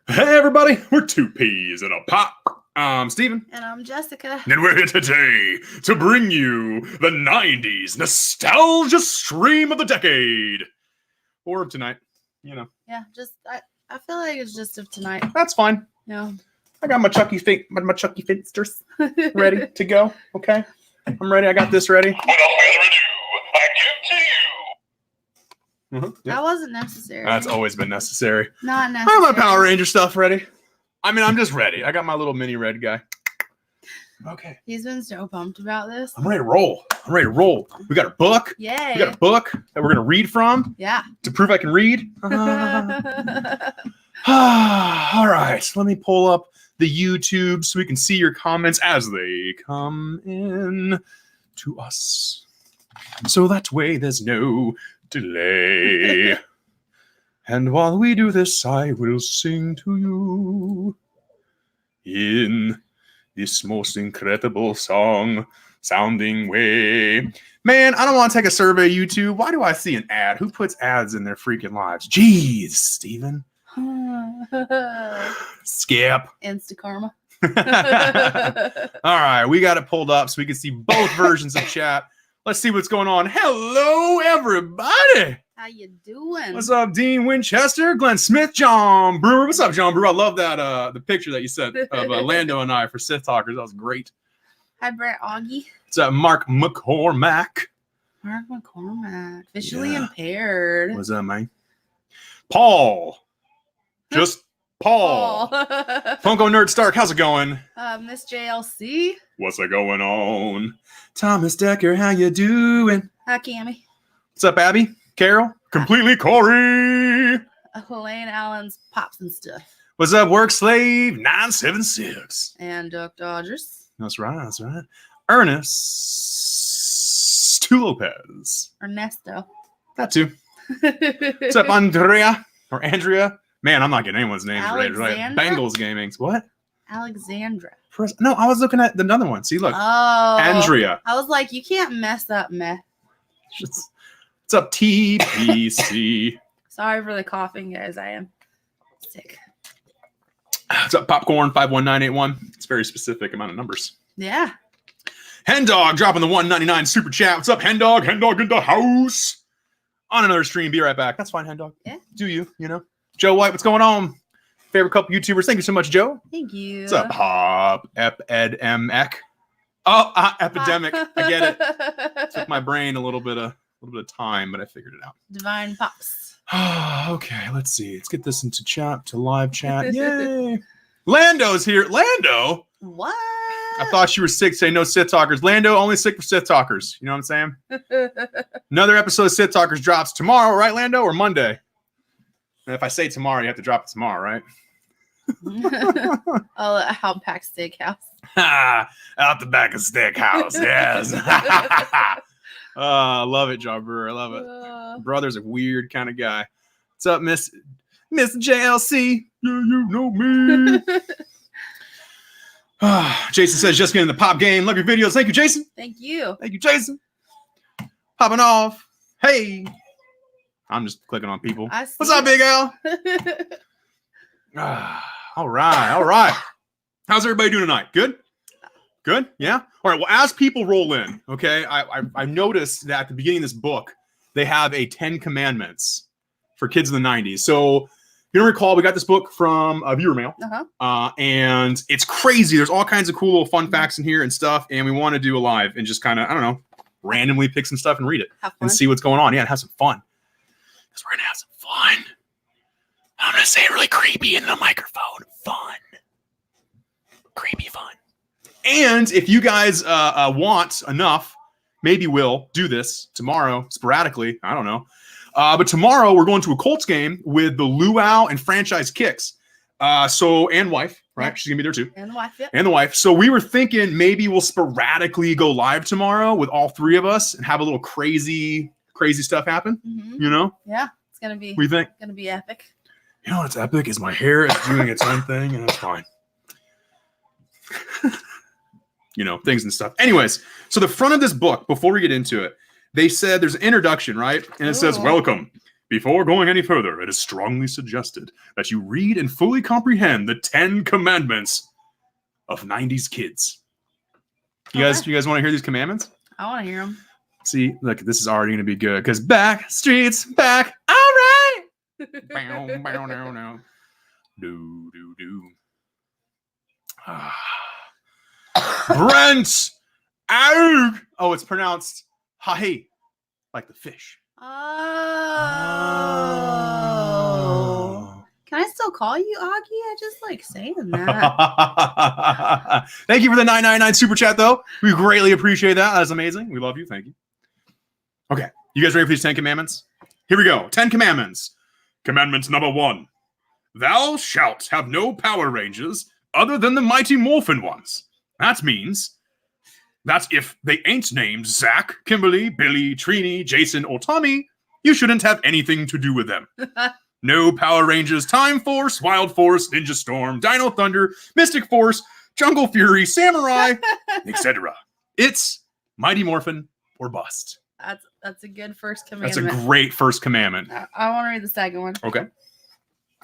Hey everybody, we're two peas in a pot. I'm Steven. And I'm Jessica. And we're here today to bring you the 90s nostalgia stream of the decade. Or tonight, you know. Yeah, I feel like it's just of tonight. That's fine. Yeah. I got my Chucky Finsters ready to go. Okay. I'm ready. I got this ready. Without further ado, I give to you. That wasn't necessary. That's always been necessary. Not necessary. I have my Power Ranger stuff ready. I mean, I'm just ready. I got my little mini red guy. Okay. He's been so pumped about this. I'm ready to roll. We got a book. Yay. We got a book that we're going to read from. Yeah. To prove I can read. All right. Let me pull up the YouTube so we can see your comments as they come in to us. So that way there's no delay. And while we do this, I will sing to you in this most incredible song sounding way. Man, I don't want to take a survey, YouTube. Why do I see an ad? Who puts ads in their freaking lives? Jeez, Steven. Skip. Insta karma. All right, we got it pulled up so we can see both versions of chat. Let's see what's going on. Hello, everybody. How you doing? What's up, Dean Winchester, Glenn Smith, John Brewer? What's up, John Brewer? I love that the picture that you sent of Lando and I for Sith Talkers. That was great. Hi, Brett Augie. What's up, Mark McCormack? Mark McCormack. Visually impaired. What's up, man? Paul. Just Paul. Funko Nerd Stark, how's it going? Miss JLC. What's it going on? Thomas Decker, how you doing? Hi, Cammy. What's up, Abby? Carol? Completely Cory. Elaine Allen's Pops and Stuff. What's up, Work Slave 976? And Duck Dodgers. That's right. Ernest Lopez. Ernesto. That too. What's up, Andrea? Or Andrea? Man, I'm not getting anyone's names right. Bengals Gamings. What? Alexandra. No, I was looking at another one. See, look. Oh. Andrea. I was like, you can't mess up meth. What's up, TPC? Sorry for the coughing, guys. I am sick. What's up, Popcorn 51981? It's a very specific amount of numbers. Yeah. Hen Dog dropping the 199 super chat. What's up, Hen Dog? Hen Dog in the house. On another stream. Be right back. That's fine, Hen Dog. Yeah. Do you know? Joe White, what's going on? Favorite couple YouTubers. Thank you so much, Joe. Thank you. What's up, Hop? Epidemic. Oh, epidemic. I get it. Took my brain a little bit of time, but I figured it out. Divine Pops. Okay, let's see. Let's get this into chat, to live chat. Yay. Lando's here. Lando? What? I thought you were sick. Say no Sith Talkers. Lando, only sick for Sith Talkers. You know what I'm saying? Another episode of Sith Talkers drops tomorrow, right, Lando, or Monday? And if I say tomorrow, you have to drop it tomorrow, right? Oh, Outback Steakhouse. Out the back of Steakhouse, yes. I love it, John Brewer. I love it. Brother's a weird kind of guy. What's up, Miss JLC? Yeah, you know me. Jason says, just getting the pop game. Love your videos. Thank you, Jason. Thank you. Thank you, Jason. Popping off. Hey. I'm just clicking on people. What's up, Big Al? All right. How's everybody doing tonight? Good? Yeah? All right, well, as people roll in, okay, I noticed that at the beginning of this book, they have a 10 Commandments for kids in the 90s. So, if you don't recall, we got this book from viewer mail, and it's crazy. There's all kinds of cool little fun facts in here and stuff, and we want to do a live and just kind of, I don't know, randomly pick some stuff and read it and see what's going on. Yeah, and have some fun. Because we're going to have some fun. I'm going to say it really creepy into the microphone. Fun. Creepy fun. And if you guys want enough, maybe we'll do this tomorrow, sporadically. I don't know. But tomorrow we're going to a Colts game with the Luau and Franchise Kicks. And wife, right? Yeah. She's going to be there too. And the wife, yeah. And the wife. So we were thinking maybe we'll sporadically go live tomorrow with all three of us and have a little crazy stuff happen. Mm-hmm. You know? Yeah. It's going to be. What do you think? Going to be epic. You know what's epic is my hair is doing its own thing, and it's fine. You know, things and stuff. Anyways, so the front of this book, before we get into it, they said there's an introduction, right? And it says, welcome. Before going any further, it is strongly suggested that you read and fully comprehend the 10 commandments of 90s kids. You guys want to hear these commandments? I want to hear them. See, look, this is already going to be good because back streets back. All right. Bow, bow, no, no. Do, do, do. Brent. Oh, it's pronounced hahi, like the fish. Oh. Can I still call you Augie? I just like saying that. Thank you for the 999 super chat, though. We greatly appreciate that. That's amazing. We love you. Thank you. Okay. You guys ready for these 10 commandments? Here we go. 10 commandments. Commandment number 1. Thou shalt have no Power Rangers other than the Mighty Morphin ones. That means that if they ain't named Zach, Kimberly, Billy, Trini, Jason, or Tommy, you shouldn't have anything to do with them. No Power Rangers, Time Force, Wild Force, Ninja Storm, Dino Thunder, Mystic Force, Jungle Fury, Samurai, etc. It's Mighty Morphin or bust. That's a good first commandment. That's a great first commandment. I want to read the second one. Okay.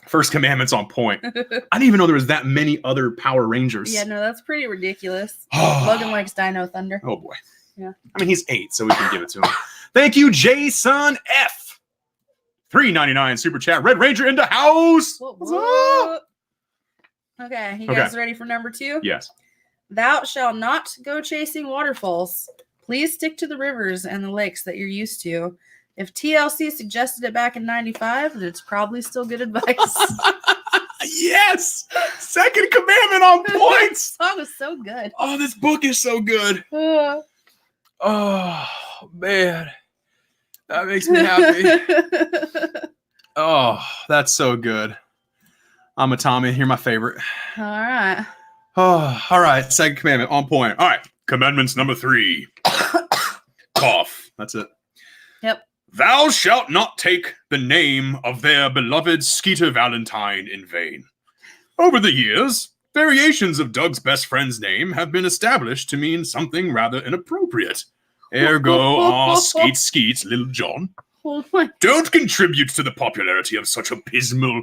First commandment's on point. I didn't even know there was that many other Power Rangers. Yeah, no, that's pretty ridiculous. Logan likes Dino Thunder. Oh boy. Yeah. I mean, he's 8, so we can give it to him. Thank you, Jason F. $3.99 super chat. Red Ranger in the house. What's up? Okay, you guys ready for number 2? Yes. Thou shalt not go chasing waterfalls. Please stick to the rivers and the lakes that you're used to. If TLC suggested it back in 95, then it's probably still good advice. Yes! Second commandment on point! This song is so good. Oh, this book is so good. Oh, man. That makes me happy. Oh, that's so good. I'm a Tommy. You're my favorite. All right. Oh, all right. Second commandment on point. All right. Commandments number 3. Cough. That's it. Yep. Thou shalt not take the name of their beloved Skeeter Valentine in vain. Over the years, variations of Doug's best friend's name have been established to mean something rather inappropriate. Ergo, aw, skeet, skeet, Little John. Oh my. Don't contribute to the popularity of such abysmal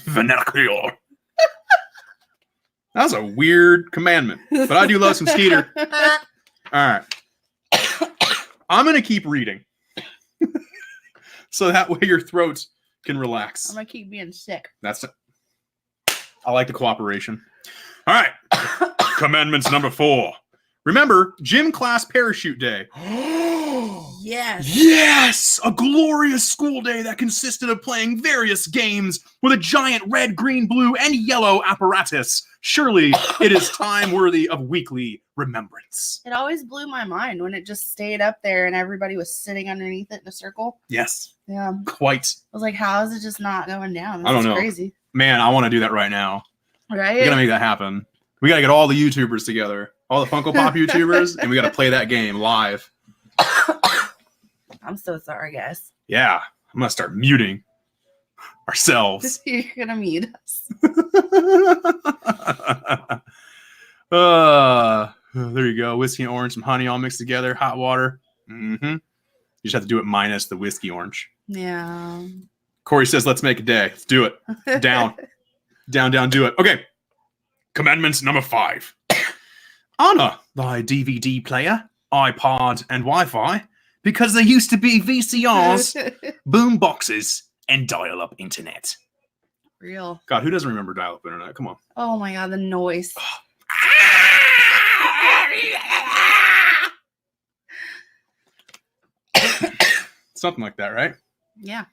vernacular. That was a weird commandment, but I do love some Skeeter. All right. I'm going to keep reading. So that way your throat can relax. I'm going to keep being sick. That's it. I like the cooperation. All right. Commandments number 4. Remember, gym class parachute day. Yes. Yes! A glorious school day that consisted of playing various games with a giant red, green, blue, and yellow apparatus. Surely it is time worthy of weekly remembrance. It always blew my mind when it just stayed up there and everybody was sitting underneath it in a circle. Yes. Yeah. Quite. I was like, how is it just not going down? This I don't know. Crazy. Man, I want to do that right now. Right? We got to make that happen. We got to get all the YouTubers together. All the Funko Pop YouTubers. And we got to play that game live. I'm so sorry, guys. Yeah. I'm going to start muting ourselves. You're going to mute us. There you go. Whiskey and orange, some honey all mixed together. Hot water. Mm-hmm. You just have to do it minus the whiskey orange. Yeah. Cory says, let's make a day. Let's do it. Down. Down, do it. Okay. Commandments number 5. Honor thy DVD player, iPod, and Wi-Fi because they used to be VCRs, boom boxes, and dial-up internet. Real. God, who doesn't remember dial-up internet? Come on. Oh my God, the noise. Something like that, right? Yeah.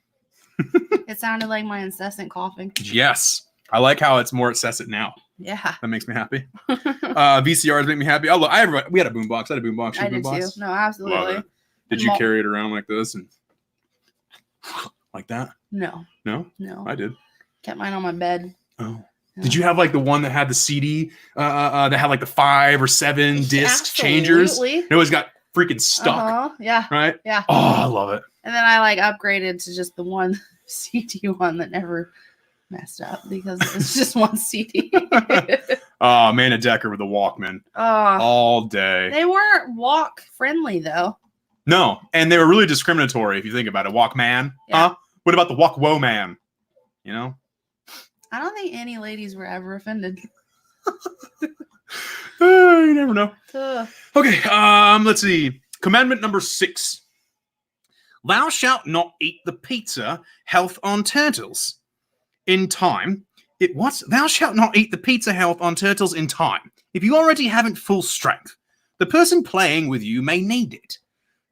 It sounded like my incessant coughing. Yes. I like how it's more incessant now. Yeah. That makes me happy. VCRs make me happy. We had a boombox. I had a boombox. I did too. No, absolutely. Did you carry it around like this and like that? No. No? No. I did. Kept mine on my bed. Oh. No. Did you have like the one that had the CD that had like the 5 or 7 disc changers? It always got freaking stuck. Yeah. Right? Yeah. Oh, I love it. And then I like upgraded to just the one CD one that never messed up because it was just one CD. Oh, Amanda Decker with the Walkman. All day. They weren't walk friendly though. No, and they were really discriminatory if you think about it. Walkman, yeah. huh? What about the Walk Woe Man? You know? I don't think any ladies were ever offended. You never know. Ugh. Okay, let's see. Commandment number 6. Thou shalt not eat the pizza, health on turtles. In time. Thou shalt not eat the pizza health on turtles in time. If you already haven't full strength, the person playing with you may need it.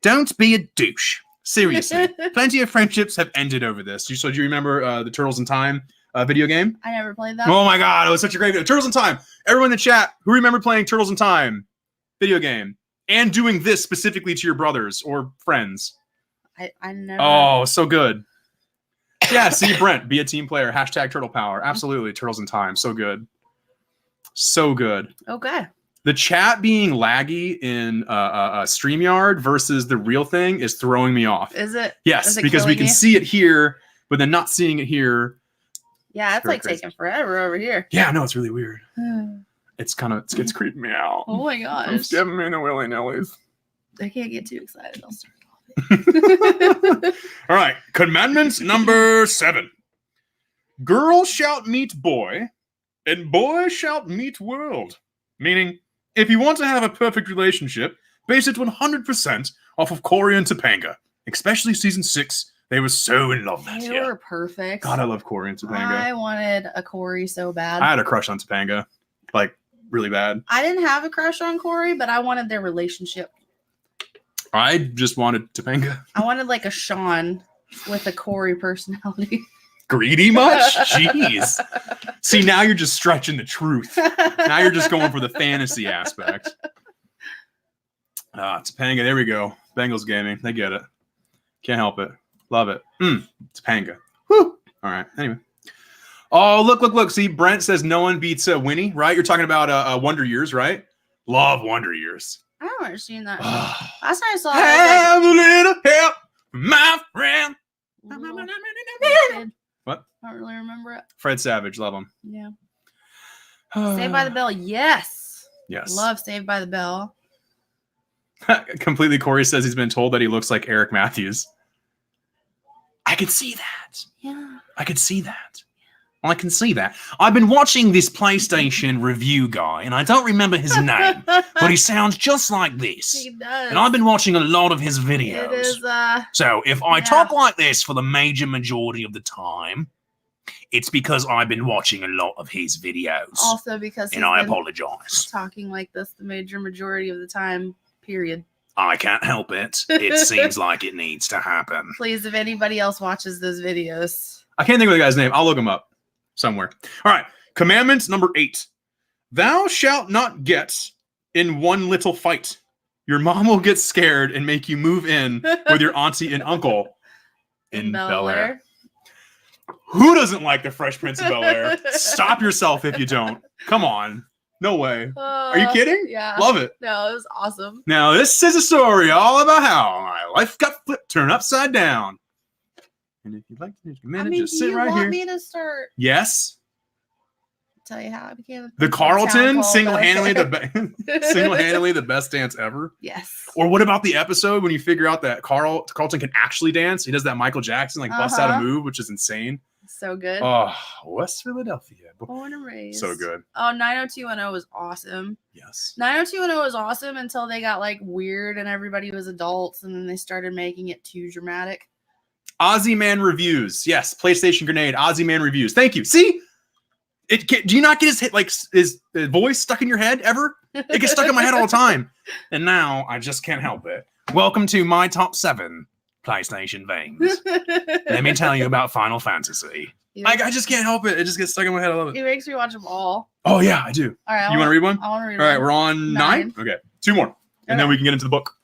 Don't be a douche. Seriously. Plenty of friendships have ended over this. So do you remember the Turtles in Time video game? I never played that. Oh my god, it was such a great video. Turtles in Time. Everyone in the chat, who remember playing Turtles in Time video game? And doing this specifically to your brothers or friends. I never. Oh, so good. Yeah, see, Brent, be a team player. Hashtag Turtle Power. Absolutely, Turtles in Time. So good. So good. Okay. The chat being laggy in StreamYard versus the real thing is throwing me off. Is it? Yes, is it because we can you? see it here, but then not seeing it here. Yeah, it's like crazy. taking forever over here. Yeah, no, it's really weird. It's creeping me out. Oh my gosh. It's giving me the willy-nillies. I can't get too excited. I'll start All right, commandment number 7. Girl shalt meet boy, and boy shalt meet world. Meaning, if you want to have a perfect relationship, base it 100% off of Cory and Topanga. Especially season 6. They were so in love that They year. were perfect. God, I love Cory and Topanga. I wanted a Cory so bad. I had a crush on Topanga. Like, really bad. I didn't have a crush on Cory, but I wanted their relationship. I just wanted Topanga. I wanted like a Sean with a Cory personality. Greedy much? Jeez. See, now you're just stretching the truth. Now you're just going for the fantasy aspect. Topanga, there we go. Bengals gaming. They get it. Can't help it. Love it. Topanga. Whew. All right. Anyway. Oh, look. See, Brent says no one beats Winnie, right? You're talking about Wonder Years, right? Love Wonder Years. I don't understand that. Last time I saw Have a little help, my friend. it, What? I don't really remember it. Fred Savage, love him. Yeah. Saved by the Bell, yes. Yes. Love Saved by the Bell. Completely, Cory says he's been told that he looks like Eric Matthews. I could see that. Yeah. I could see that. I can see that. I've been watching this PlayStation review guy, and I don't remember his name, but he sounds just like this. He does. And I've been watching a lot of his videos. It is, so if I talk like this for the major majority of the time, it's because I've been watching a lot of his videos. Also because and I apologize. Talking like this the major majority of the time, period. I can't help it. It seems like it needs to happen. Please, if anybody else watches those videos. I can't think of the guy's name. I'll look him up somewhere. All right. Commandment number 8. Thou shalt not get in one little fight. Your mom will get scared and make you move in with your auntie and uncle in Bel-Air. Who doesn't like the Fresh Prince of Bel-Air? Stop yourself if you don't. Come on. No way. Are you kidding? Yeah. Love it. No, it was awesome. Now, this is a story all about how my life got flipped, turned upside down. And if you'd like to take a minute, just sit right here. Do you want me to start? Yes. Tell you how I became the Carlton, single-handedly the best dance ever. Yes. Or what about the episode when you figure out that Carlton can actually dance? He does that Michael Jackson, like bust out a move, which is insane. So good. Oh, West Philadelphia. Born and raised. So good. Oh, 90210 was awesome. Yes. 90210 was awesome until they got like weird and everybody was adults and then they started making it too dramatic. Ozzy Man reviews. Yes, PlayStation Grenade. Ozzy Man reviews. Thank you. See? Do you not get his voice stuck in your head ever? It gets stuck in my head all the time. And now I just can't help it. Welcome to my top 7 PlayStation things. Let me tell you about Final Fantasy. I just can't help it. It just gets stuck in my head. I love it. It makes me watch them all. Oh, yeah, I do. All right. You want to read one? I want to read one. All right, one. we're on 9? Okay, 2 more. And then we can get into the book.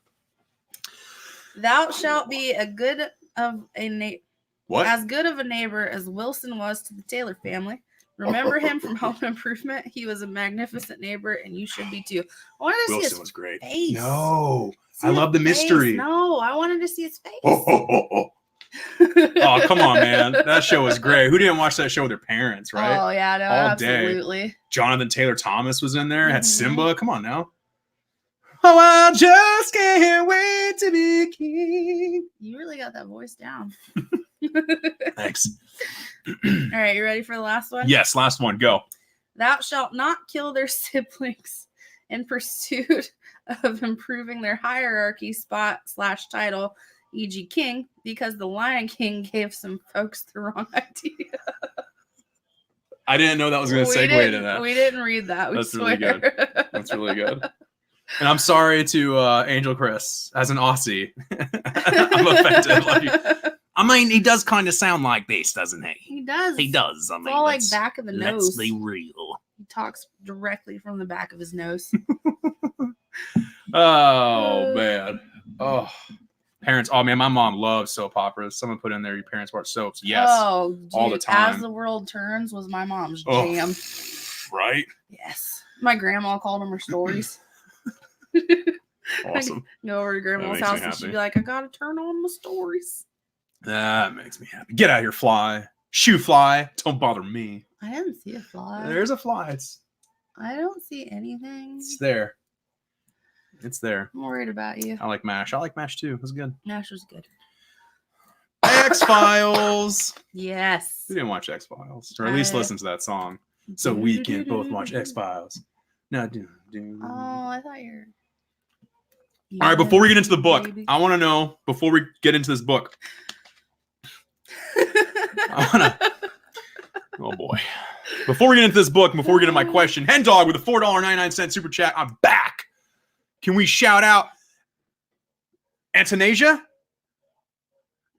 Thou shalt be as good of a neighbor as Wilson was to the Taylor family. Remember him from Home Improvement? He was a magnificent neighbor, and you should be too. I wanted to see his was great. face. No, I love the mystery. No, I wanted to see his face. Oh, come on, man. That show was great. Who didn't watch that show with their parents, right? Oh, yeah, no, all absolutely. Day. Jonathan Taylor Thomas was in there. Had Simba. Come on now. Oh, I just can't wait to be king. You really got that voice down. Thanks. All right, you ready for the last one? Yes, last one. Go. Thou shalt not kill their siblings in pursuit of improving their hierarchy spot/title, e.g. king, because the Lion King gave some folks the wrong idea. I didn't know that was going to segue to that. We didn't read that. That's really good. That's really good. And I'm sorry to Angel Chris, as an Aussie. I'm offended. Like, I mean, he does kind of sound like this, doesn't he? He does. He does. I mean, it's all like back of the nose. Let's be real. He talks directly from the back of his nose. Oh, man. Oh. Parents. Oh, man, my mom loves soap operas. Someone put in there, your parents watch soaps. Yes. Oh, dude, all the time. As the World Turns was my mom's jam. Right? Yes. My grandma called them her stories. Awesome. Go over to grandma's house and she'd be like, I gotta turn on my stories. That makes me happy. Get out of here, fly. Shoo fly. Don't bother me. I didn't see a fly. There's a fly. I don't see anything. It's there. It's there. I'm worried about you. I like MASH. I like MASH too. It was good. MASH was good. X-Files. Yes. We didn't watch X-Files. Or at least listen to that song. So we can both watch X-Files. No, Oh, I thought you were... All right, before we get into the book, baby. I want to know, before we get into this book, oh boy. Before we get into this book, before we get into my question, Hen Dog with a $4.99 super chat, I'm back. Can we shout out Antanasia?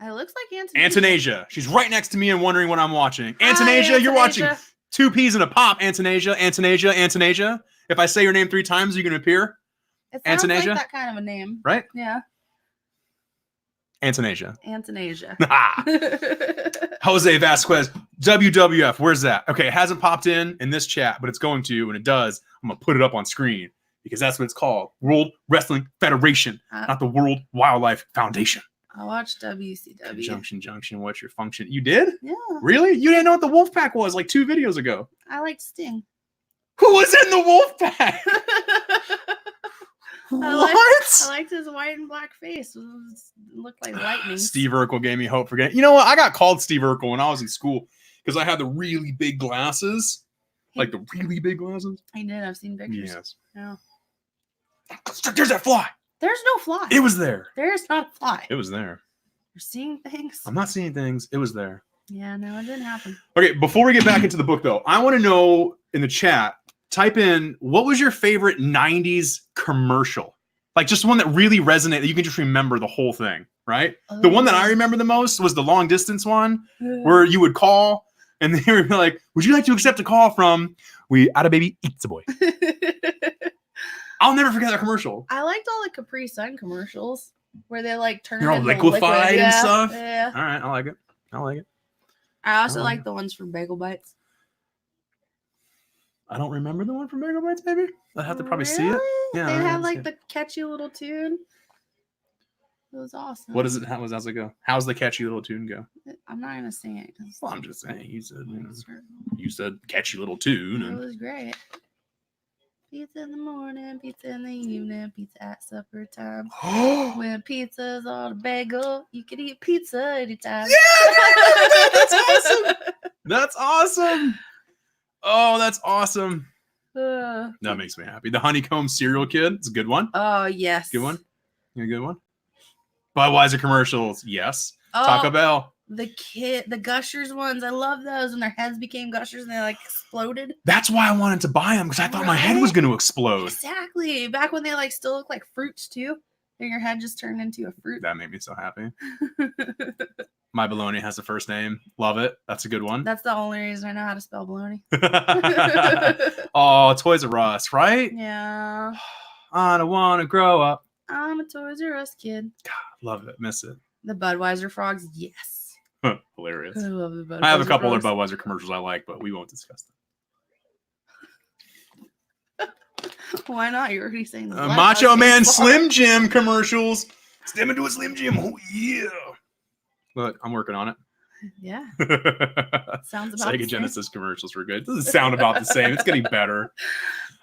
It looks like Antanasia. She's right next to me and wondering what I'm watching. Antanasia, you're watching Two Peas in a Pop. Antanasia, Antanasia, Antanasia. If I say your name 3 times, you can appear. It sounds like that kind of a name. Right? Yeah. Antanasia. Antanasia. Jose Vasquez, WWF. Where's that? Okay, it hasn't popped in this chat, but it's going to. When it does, I'm going to put it up on screen because that's what it's called. World Wrestling Federation, not the World Wildlife Foundation. I watched WCW. Junction, what's your function? You did? Yeah. Really? You didn't know what the Wolfpack was like 2 videos ago. I liked Sting. Who was in the Wolfpack? I liked his white and black face. It looked like lightning. Steve Urkel gave me hope for getting... You know what? I got called Steve Urkel when I was in school because I had the really big glasses. Like the really big glasses. I did. I've seen pictures. Yes. Yeah. There's that fly. There's no fly. It was there. There's not a fly. It was there. You're seeing things? I'm not seeing things. It was there. Yeah, no, it didn't happen. Okay, before we get back into the book, though, I want to know in the chat, type in, what was your favorite 90s commercial? Like just one that really resonated. You can just remember the whole thing, right? The one that I remember the most was the long distance one where you would call and they would be like, would you like to accept a call from We Had a Baby Eats a Boy? I'll never forget that commercial. I liked all the Capri Sun commercials where they like turn They're all liquefied and stuff. Yeah. All right, I like it. I like it. I also like the ones from Bagel Bites. I don't remember the one from Bagel Bites, maybe. I'd have to probably see it. Yeah, they had like the catchy little tune. It was awesome. What is it? How's it go? How's the catchy little tune go? I'm not gonna sing it. Well, I'm just saying. You said catchy little tune. It was great. Pizza in the morning, pizza in the evening, pizza at supper time. When pizza's on a bagel, you can eat pizza anytime. Yeah, that's awesome. That's awesome. Oh, that's awesome. That makes me happy. The Honeycomb Cereal Kid. It's a good one. Oh, yes. Good one. You a good one? Budweiser commercials. Yes. Taco Bell. The Gushers ones. I love those when their heads became Gushers and they like exploded. That's why I wanted to buy them because I thought my head was going to explode. Exactly. Back when they like still look like fruits too. And your head just turned into a fruit. That made me so happy. My Baloney has a first name. Love it. That's a good one. That's the only reason I know how to spell baloney. Oh, Toys R Us, right? Yeah. I don't want to grow up. I'm a Toys R Us kid. God, love it. Miss it. The Budweiser frogs, yes. Hilarious. I love the Budweiser I have a couple frogs. other Budweiser commercials I like, but we won't discuss them. Why not? You're already saying the Macho Man Slim Jim commercials. Step into a Slim Jim. Oh, yeah. But I'm working on it. Yeah. Sounds about Sega Genesis commercials were good. It doesn't sound about the same. It's getting better.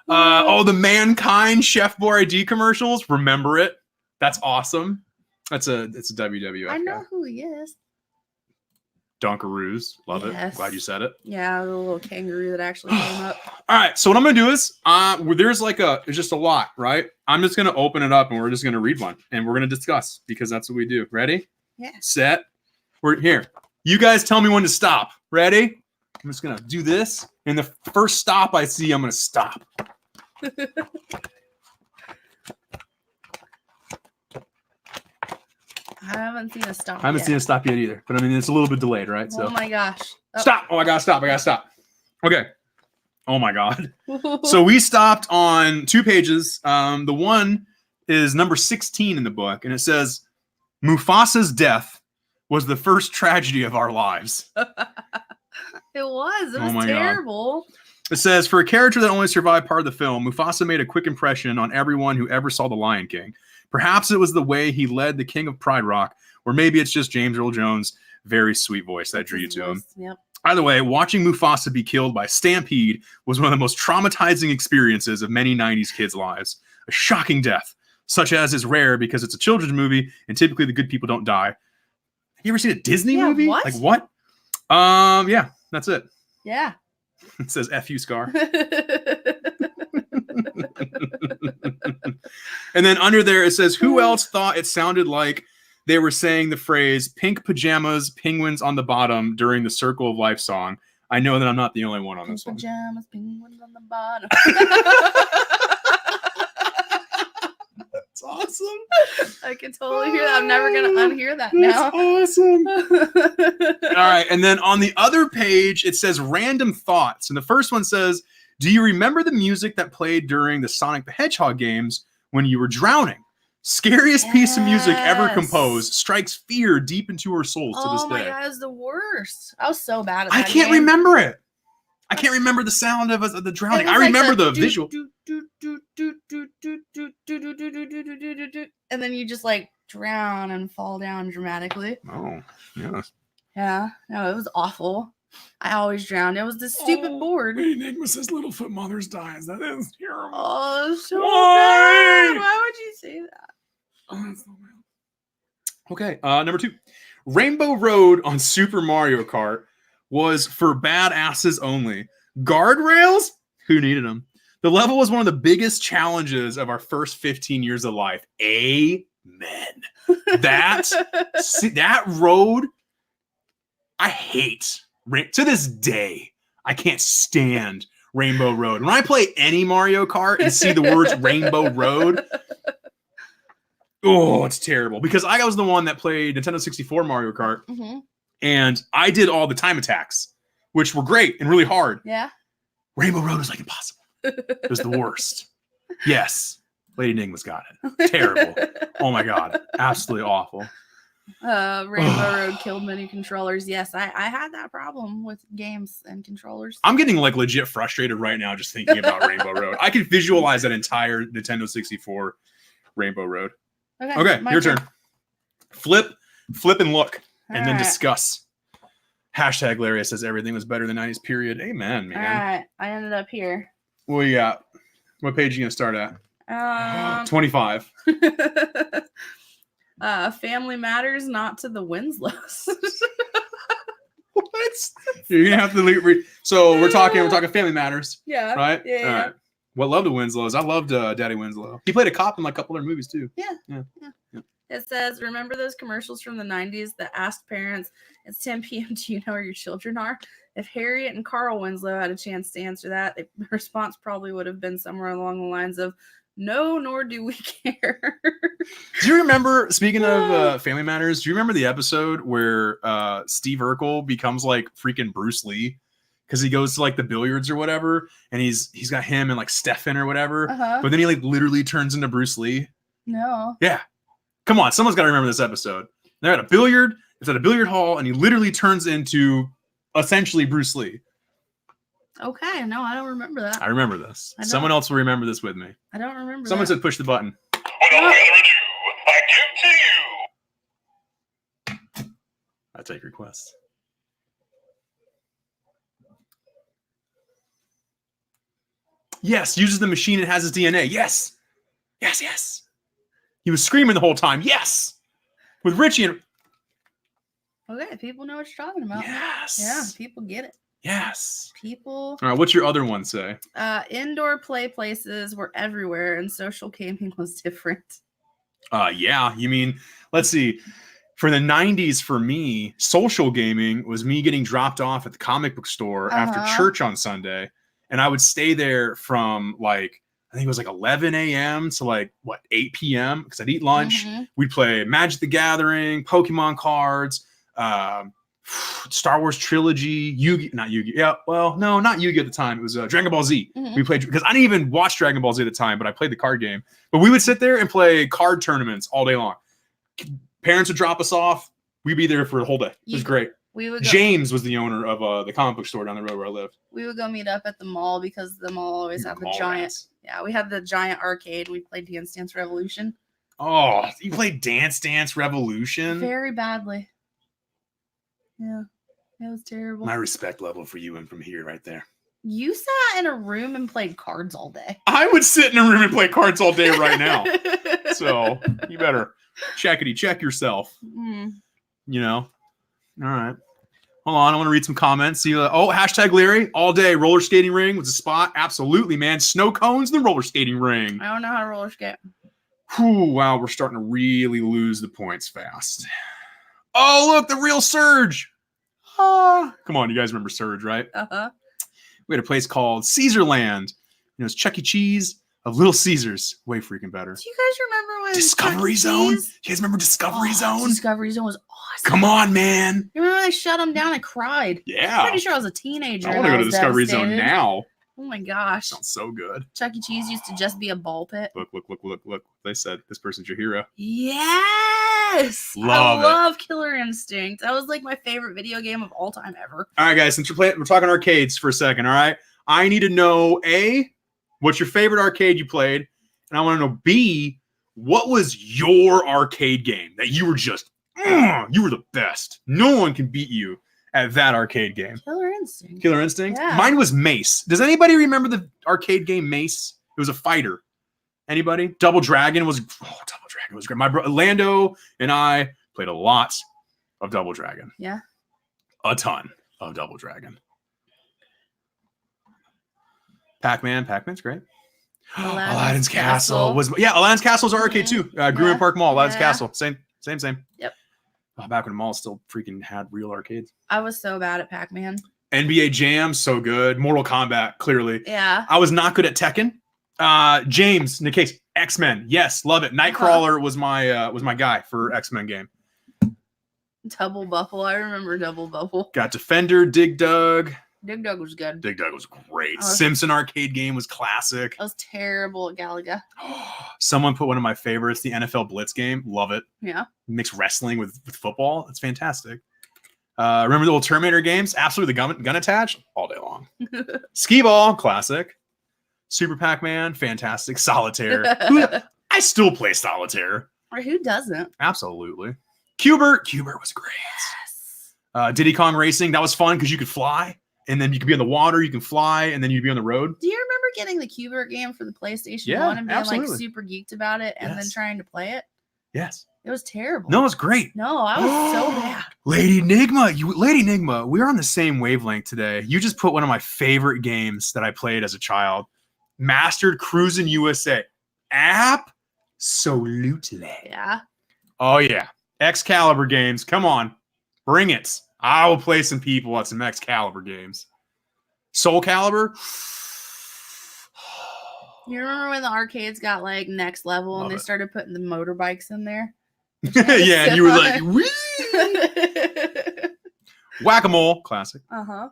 The Mankind Chef Boyardee commercials. Remember it. That's awesome. It's a WWF. I know who he is. Dunkaroos. Love it. Yes. Glad you said it. Yeah, the little kangaroo that actually came up. All right. So what I'm going to do is there's just a lot, right? I'm just going to open it up and we're just going to read one and we're going to discuss because that's what we do. Ready? Yeah. Set. We're here. You guys tell me when to stop. Ready? I'm just going to do this. And the first stop I see, I'm going to stop. I haven't seen a stop. I haven't seen a stop yet either. But I mean, it's a little bit delayed, right? So Oh my gosh. Oh. Stop. Oh, I got to stop. I got to stop. Okay. Oh my God. So we stopped on 2 pages. The one is number 16 in the book. And it says, Mufasa's death was the first tragedy of our lives. It was. It Oh was my God. terrible. It says, for a character that only survived part of the film, Mufasa made a quick impression on everyone who ever saw The Lion King. Perhaps it was the way he led the King of Pride Rock, or maybe it's just James Earl Jones' very sweet voice that drew you to him. Yep. Either way, watching Mufasa be killed by Stampede was one of the most traumatizing experiences of many 90s kids' lives. A shocking death, such as is rare because it's a children's movie and typically the good people don't die. Have you ever seen a Disney movie? What? Like what? Yeah, that's it. Yeah. It says F you, Scar. And then under there it says, who else thought it sounded like they were saying the phrase pink pajamas, penguins on the bottom during the Circle of Life song? I know that I'm not the only one on this one. Pajamas, penguins on the bottom. That's awesome. I can totally hear that. I'm never going to unhear that now. Awesome. All right. And then on the other page, it says random thoughts. And the first one says, do you remember the music that played during the Sonic the Hedgehog games when you were drowning? Scariest piece of music ever composed, strikes fear deep into our souls to this day. Oh my God, it's the worst. I was so bad at that I can't game. remember it. I can't remember the sound of the drowning. I remember the visual. And then you just like drown and fall down dramatically. Oh, yeah. Yeah, no, it was awful. I always drowned. It was this stupid board. Enigma says Littlefoot Mother's dies. That is terrible. Oh, so Why? bad. Why would you say that? Oh, that's so bad. Okay, number 2. Rainbow Road on Super Mario Kart was for badasses only. Guardrails? Who needed them? The level was one of the biggest challenges of our first 15 years of life. Amen. That road, I hate. To this day, I can't stand Rainbow Road. When I play any Mario Kart and see the words Rainbow Road, oh, it's terrible. Because I was the one that played Nintendo 64 Mario Kart, and I did all the time attacks, which were great and really hard. Yeah. Rainbow Road was like impossible. It was the worst. Yes, Lady Enigma's got it. Terrible. Oh my God. Absolutely awful. Rainbow Road killed many controllers. Yes, I had that problem with games and controllers. I'm getting like legit frustrated right now just thinking about Rainbow Road. I can visualize that entire Nintendo 64 Rainbow Road. Okay, your turn. Flip and look, and then discuss. Hashtag Larry says everything was better than 90s period. Amen, man. All right, I ended up here. What you got? What page are you going to start at? 25. Family Matters, not to the Winslows. What? You're gonna have to read. So we're talking Family Matters. Yeah. Right. Yeah. All right. Well, love the Winslows. I loved Daddy Winslow. He played a cop in like a couple other movies too. Yeah. It says, remember those commercials from the 90s that asked parents, it's 10 p.m. Do you know where your children are? If Harriet and Carl Winslow had a chance to answer that, the response probably would have been somewhere along the lines of, no, nor do we care. Do you remember, speaking of Family Matters, do you remember the episode where Steve Urkel becomes like freaking Bruce Lee? Because he goes to like the billiards or whatever, and he's got him and like Stefan or whatever. But then he like literally turns into Bruce Lee. No. Yeah. Come on, someone's got to remember this episode. They're at a billiard. It's at a billiard hall, and he literally turns into essentially Bruce Lee. Okay, no, I don't remember that. I remember this. Someone else will remember this with me. I don't remember Someone that. said push the button. Without further ado, I give to you. I take requests. Yes, uses the machine and has his DNA. Yes. Yes, yes. He was screaming the whole time. Yes. With Richie and... Okay, people know what you're talking about. Yes. Yeah, people get it. Yes. People. All right, what's your other one say? Indoor play places were everywhere, and social gaming was different. Yeah, you mean, let's see. For the 90s, for me, social gaming was me getting dropped off at the comic book store after church on Sunday. And I would stay there from like, I think it was like 11 a.m. to like, 8 p.m. because I'd eat lunch. We'd play Magic the Gathering, Pokemon cards, Star Wars trilogy, not Yu-Gi. Yeah, well, no, not Yu-Gi at the time. It was Dragon Ball Z. We played, because I didn't even watch Dragon Ball Z at the time, but I played the card game. But we would sit there and play card tournaments all day long. Parents would drop us off. We'd be there for the whole day. It was great. We would James was the owner of the comic book store down the road where I lived. We would go meet up at the mall because the mall always had the giant. Rats. Yeah, we had the giant arcade. We played Dance Dance Revolution. Oh, you played Dance Dance Revolution? Very badly. Yeah, it was terrible. My respect level for you went from here right there. You sat in a room and played cards all day. I would sit in a room and play cards all day right now. So you better check yourself. You know? All right. Hold on. I want to read some comments. See, hashtag Leary all day. Roller skating ring was a spot. Absolutely, man. Snow cones, the roller skating ring. I don't know how to roller skate. Whew, wow, we're starting to really lose the points fast. Oh, look, the real Surge. Oh, come on, you guys remember Surge, right? We had a place called Caesarland. It's Chuck E. Cheese of Little Caesars. Way freaking better. Do you guys remember when Discovery Zone? You guys remember Discovery Zone? Discovery Zone was awesome. Come on, man. You remember they shut them down? I cried. Yeah. Pretty sure I was a teenager. I want to go to Discovery Zone now. Oh my gosh. Sounds so good. Chuck E. Cheese used to just be a ball pit. Look. They said this person's your hero. Yes. I love Killer Instinct. That was like my favorite video game of all time ever. All right, guys, since we're talking arcades for a second, all right? I need to know, A, what's your favorite arcade you played? And I want to know, B, what was your arcade game that you were just, you were the best. No one can beat you at that arcade game. Killer Instinct. Killer Instinct? Yeah. Mine was Mace. Does anybody remember the arcade game Mace? It was a fighter. Anybody? Double Dragon was great. My bro Lando and I played a lot of Double Dragon. Yeah. A ton of Double Dragon. Pac-Man's great. Aladdin's Castle was Aladdin's Castle's our arcade too. Greenwood Park Mall, Aladdin's Castle. Same. Yep. Back when the mall still freaking had real arcades. I was so bad at Pac-Man. NBA Jam, so good. Mortal Kombat, clearly. Yeah. I was not good at Tekken. James, in the case, X-Men. Yes, love it. Nightcrawler was my guy for X-Men game. Double Buffle. I remember Double Buffle. Got Defender, Dig Dug. Dig Dug was good. Dig Dug was great. Simpson arcade game was classic. I was terrible at Galaga. Someone put one of my favorites, the NFL Blitz game. Love it. Yeah. Mix wrestling with football. It's fantastic. Remember the old Terminator games? Absolutely. Gun attached all day long. Skee Ball, classic. Super Pac-Man, fantastic. Solitaire. I still play Solitaire. Or who doesn't? Absolutely. Cubert was great. Yes. Diddy Kong Racing, that was fun because you could fly. And then you could be on the water, you can fly, and then you'd be on the road. Do you remember getting the Cubert game for the PlayStation 1 and being like super geeked about it and then trying to play it? Yes. It was terrible. No, it was great. No, I was so bad. Lady Enigma, we're on the same wavelength today. You just put one of my favorite games that I played as a child. Mastered Cruisin' USA. Absolutely. Yeah. Oh, yeah. Excalibur games. Come on. Bring it. I will play some people at some Excalibur games. Soul Calibur. You remember when the arcades got like next level and they started putting the motorbikes in there? Yeah, and you were like, wee! Whack-a-mole. Classic. Uh-huh.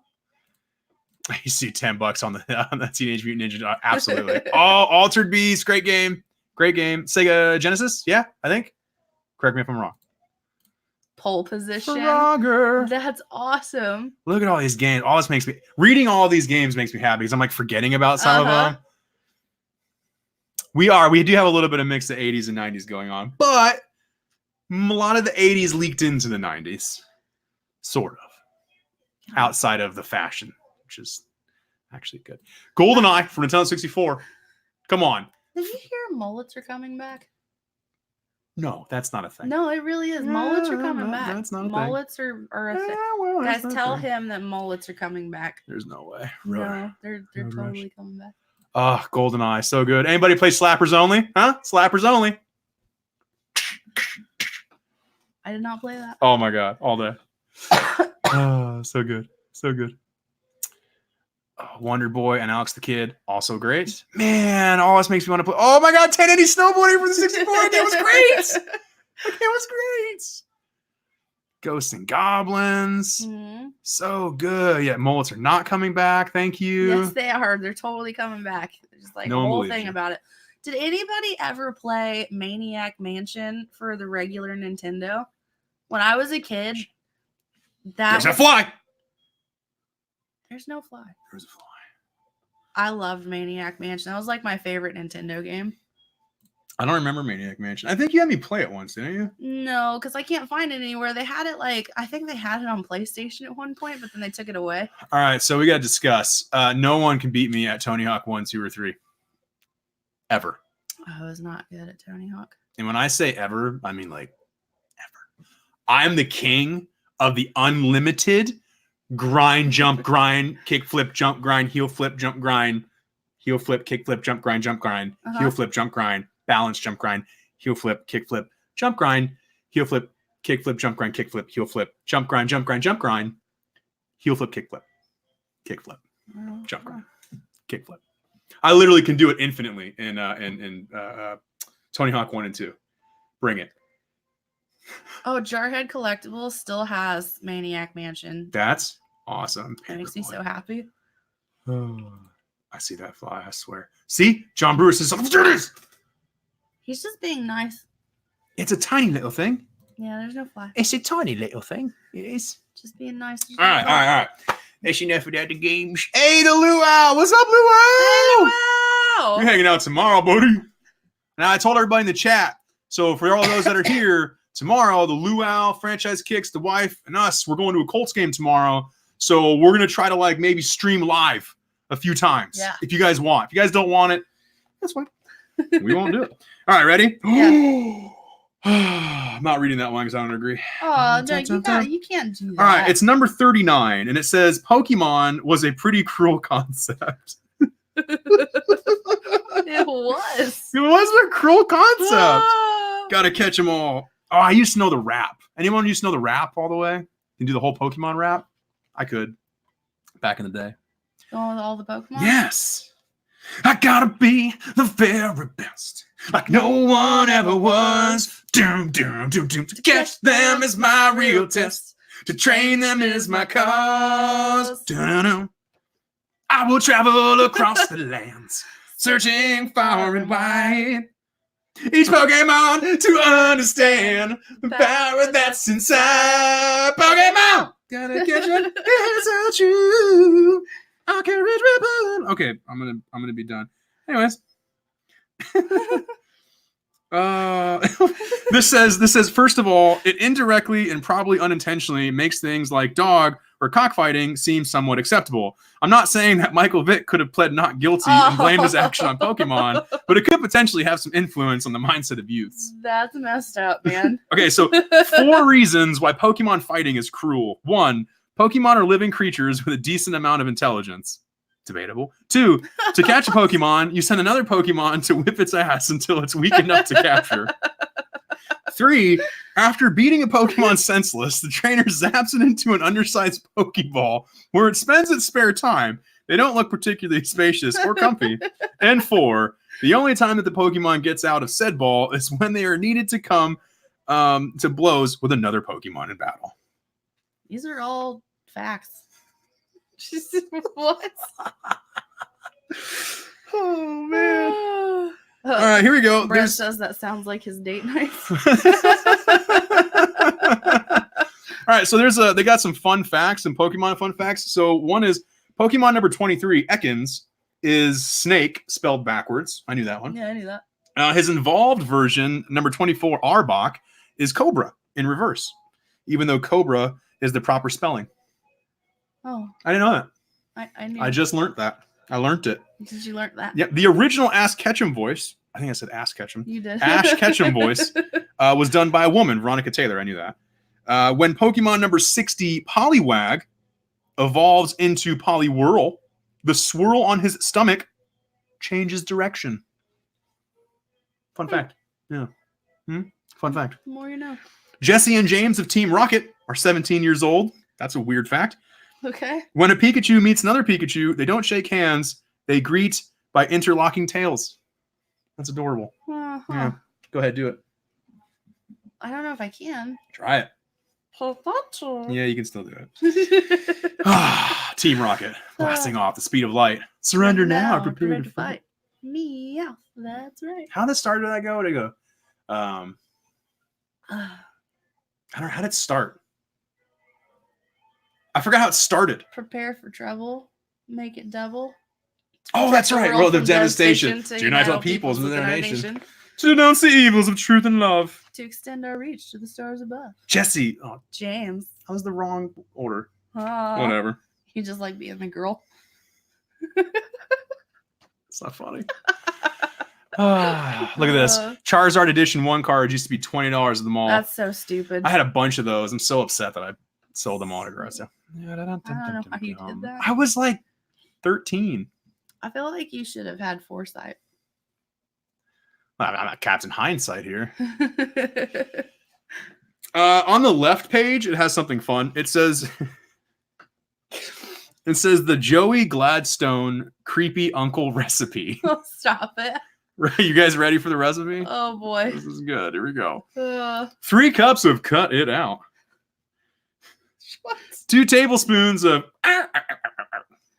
You see $10 on the Teenage Mutant Ninja. Absolutely. Altered Beast. Great game. Sega Genesis. Yeah, I think. Correct me if I'm wrong. Pole position. Frogger. That's awesome. Look at all these games. All this makes me reading all these games makes me happy because I'm like forgetting about some of them. We do have a little bit of mix of 80s and 90s going on, but a lot of the 80s leaked into the 90s. Sort of. Outside of the fashion, which is actually good. GoldenEye for Nintendo 64. Come on. Did you hear mullets are coming back? No, that's not a thing. No, it really is. Mullets are coming No, back. that's not a thing. Mullets are a thing. Yeah, well, that's Guys, not a tell thing. him that mullets are coming back. There's no way. No, they're Road totally rash. coming back. Oh, GoldenEye, so good. Anybody play Slappers Only? Huh? Slappers Only. I did not play that. Oh my god, all day. Oh, so good. So good. Oh, Wonder Boy and Alex the Kid, also great. Man, all this makes me want to play. Oh my god, 1080 snowboarding for the 64. That was great. It was great. Ghosts and Goblins. Mhm. So good. Yeah, mullets are not coming back. Thank you. Yes, they are. They're totally coming back. There's just like No a one whole believes thing you. about it. Did anybody ever play Maniac Mansion for the regular Nintendo? When I was a kid, that There's a fly. there's no fly. There's a fly. I loved Maniac Mansion. That was like my favorite Nintendo game. I don't remember Maniac Mansion. I think you had me play it once, didn't you? No, because I can't find it anywhere. They had it like I think they had it on PlayStation at one point, but then they took it away. All right, so we got to discuss. No one can beat me at Tony Hawk 1, 2, or 3. Ever. I was not good at Tony Hawk. And when I say ever, I mean like ever. I'm the king of the unlimited grind, jump, grind, kick, flip, jump, grind, heel, flip, jump, grind, heel, flip, kick, flip, jump, grind, heel, flip, jump, grind, balance, jump, grind, heel, flip, kick, flip, jump, grind, heel, flip, kick, flip, jump, grind, kick, flip, heel, flip, jump, grind, jump, grind, jump, grind, heel, flip, kick, flip, jump, grind, kick, flip. I literally can do it infinitely in Tony Hawk 1 and 2. Bring it. Oh, Jarhead Collectibles still has Maniac Mansion. That's awesome. That makes me so happy. Oh, I see that fly, I swear. See? John Brewer says, let's do this. He's just being nice. It's a tiny little thing. Yeah, there's no fly. It's a tiny little thing. It is. Just being nice. All right. That's enough of that. The games. Hey, the Luau. What's up, Luau? Wow. You're hanging out tomorrow, buddy. Now, I told everybody in the chat. So for all those that are here, tomorrow, the Luau franchise kicks, the wife, and us, we're going to a Colts game tomorrow. So we're going to try to like maybe stream live a few times. Yeah. If you guys want. If you guys don't want it, that's fine. We won't do it. All right, ready? Yeah. I'm not reading that one because I don't agree. Oh, no, you can't do that. All right, it's number 39, and it says Pokemon was a pretty cruel concept. It was. It was a cruel concept. Ah. Gotta catch them all. Oh, I used to know the rap. Anyone used to know the rap all the way? Can do the whole Pokemon rap? I could. Back in the day. All the Pokemon? Yes. I gotta be the very best, like no one ever was. Doom, doom, doom, doom. To catch them is my real test. To train them is my cause. Dun-dun-dun. I will travel across the lands, searching far and wide. Each Pokemon to understand the power that's inside. Pokemon! Gotta catch it. It's so true. I can reach my button. Okay, I'm gonna be done. Anyways. This says first of all, it indirectly and probably unintentionally makes things like dog or cockfighting seem somewhat acceptable. I'm not saying that Michael Vick could have pled not guilty and blamed his action on Pokemon, but it could potentially have some influence on the mindset of youths. That's messed up, man. Okay, so 4 reasons why Pokemon fighting is cruel. 1, Pokemon are living creatures with a decent amount of intelligence. Debatable. 2, to catch a Pokemon, you send another Pokemon to whip its ass until it's weak enough to capture. 3, after beating a Pokemon senseless, the trainer zaps it into an undersized Pokeball where it spends its spare time. They don't look particularly spacious or comfy. And 4, the only time that the Pokemon gets out of said ball is when they are needed to come to blows with another Pokemon in battle. These are all facts. What? Oh, man. All right, here we go. Brett says that sounds like his date night. All right, so they got some fun facts, some Pokemon fun facts. So one is Pokemon number 23, Ekans, is snake spelled backwards. I knew that one. Yeah, I knew that. His involved version, number 24, Arbok, is Cobra in reverse, even though Cobra is the proper spelling. Oh. I didn't know that. I knew. I just learned that. I learned it. Did you learn that? Yeah, the original Ash Ketchum voice. I think I said Ash Ketchum. You did. Ash Ketchum voice was done by a woman, Veronica Taylor. I knew that. When Pokemon number 60, Poliwag, evolves into Poliwhirl, the swirl on his stomach changes direction. Fun fact. Yeah. Fun fact. The more you know. Jesse and James of Team Rocket are 17 years old. That's a weird fact. Okay. When a Pikachu meets another Pikachu, they don't shake hands. They greet by interlocking tails. That's adorable. Uh-huh. Yeah. Go ahead, do it. I don't know if I can. Try it. Pikachu. Yeah, you can still do it. Team Rocket, blasting off the speed of light. Surrender now, prepare to fight. Meow. That's right. How did start did I go? Did I go? I don't know. How did it start? I forgot how it started. Prepare for trouble. Make it double. Oh, that's right. World World of from devastation. to To unite all peoples within our nation. nation. To denounce the evils of truth and love. To extend our reach to the stars above. Jesse. Oh, James. that was the wrong order. Oh, Whatever. you just like being the girl. It's not funny. Look at this. Charizard Edition 1 cards used to be $20 at the mall. That's so stupid. I had a bunch of those. I'm so upset that I sold them all to garage sale. I don't know how you did that. I was like 13. I feel like you should have had foresight. I'm not Captain Hindsight here. On the left page, it has something fun. It says the Joey Gladstone creepy uncle recipe. Oh, stop it. You guys ready for the recipe? Oh boy. This is good. Here we go. 3 3 cups of cut it out. What? 2 tablespoons of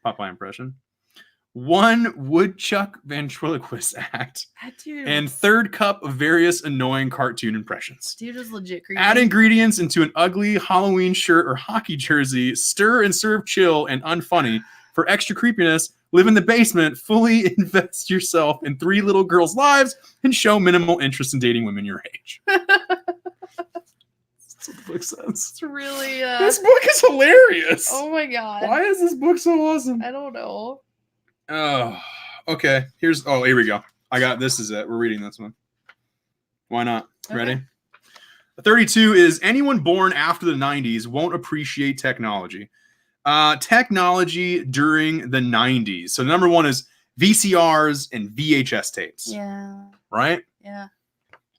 Popeye impression. 1 woodchuck ventriloquist act. That dude. And 1/3 cup of various annoying cartoon impressions. Dude is legit creepy. Add ingredients into an ugly Halloween shirt or hockey jersey. Stir and serve chill and unfunny. For extra creepiness, live in the basement, fully invest yourself in 3 little girls' lives, and show minimal interest in dating women your age. That's what the book says. It's really This book is hilarious. Oh my god. Why is this book so awesome? I don't know. Oh, okay. Here we go. I got this. Is it? We're reading this one. Why not? Ready? Okay. 32 is anyone born after the 90s won't appreciate technology. Technology during the 90s. So number 1 is VCRs and VHS tapes. Yeah. Right? Yeah.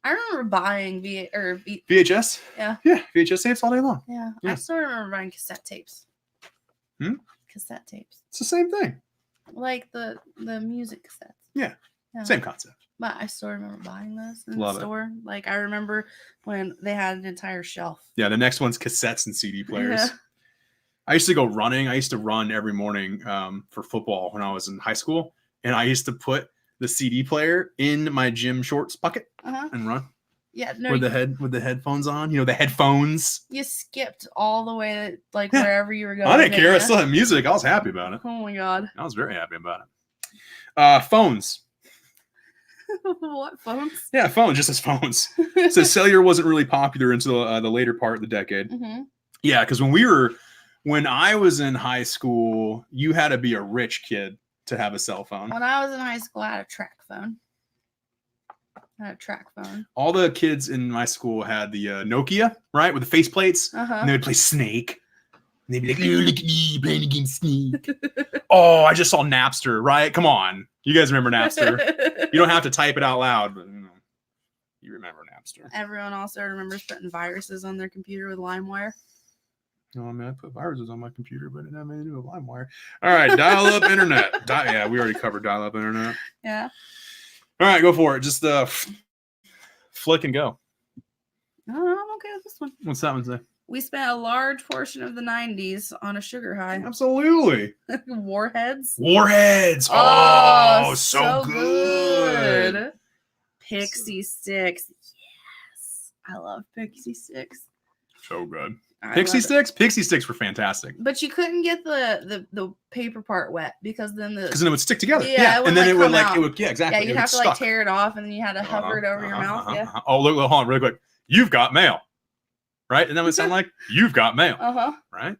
I remember buying VHS? Yeah. Yeah, VHS tapes all day long. Yeah. Yeah. I still remember buying cassette tapes. Cassette tapes. It's the same thing. Like the music cassettes. Yeah. Yeah. Same concept. But I still remember buying those in Love the it. store. Like I remember when they had an entire shelf. Yeah, the next one's cassettes and CD players. Yeah. I used to go running. I used to run every morning for football when I was in high school. And I used to put the CD player in my gym shorts bucket and run. Yeah, no, With the headphones on. You know, the headphones. you skipped all the way like wherever you were going. I didn't care. I didn't still ya? had music. I was happy about it. Oh my god. I was very happy about it. Phones. What phones? Yeah, phones. Just as phones. So cellular wasn't really popular until the later part of the decade. Mm-hmm. Yeah, because when I was in high school, you had to be a rich kid to have a cell phone. When I was in high school, I had a track phone. All the kids in my school had the Nokia, right, with the face plates, and they would play Snake. And they'd be like, "Oh, look at me playing the game Snake." Oh, I just saw Napster, right? Come on, you guys remember Napster? You don't have to type it out loud, but you remember Napster. Everyone also remembers putting viruses on their computer with LimeWire. No, I mean, I put viruses on my computer, but it didn't have anything to do with LimeWire. All right, dial-up internet. Yeah, we already covered dial-up internet. Yeah. All right, go for it. Just flick and go. No, I'm okay with this one. What's that one say? We spent a large portion of the 90s on a sugar high. Absolutely. Warheads. Warheads. Oh, so good. Pixie sticks. Yes. I love pixie sticks. So good. I Pixie love it. sticks? Pixie sticks were fantastic. But you couldn't get the paper part wet because then Because then it would stick together. Yeah, And then it would come out. exactly. Yeah, you'd have to like tear it off and then you had to hover it over your mouth. Yeah. Oh, look, hold on, really quick. You've got mail. Right? And that would sound like you've got mail. Right?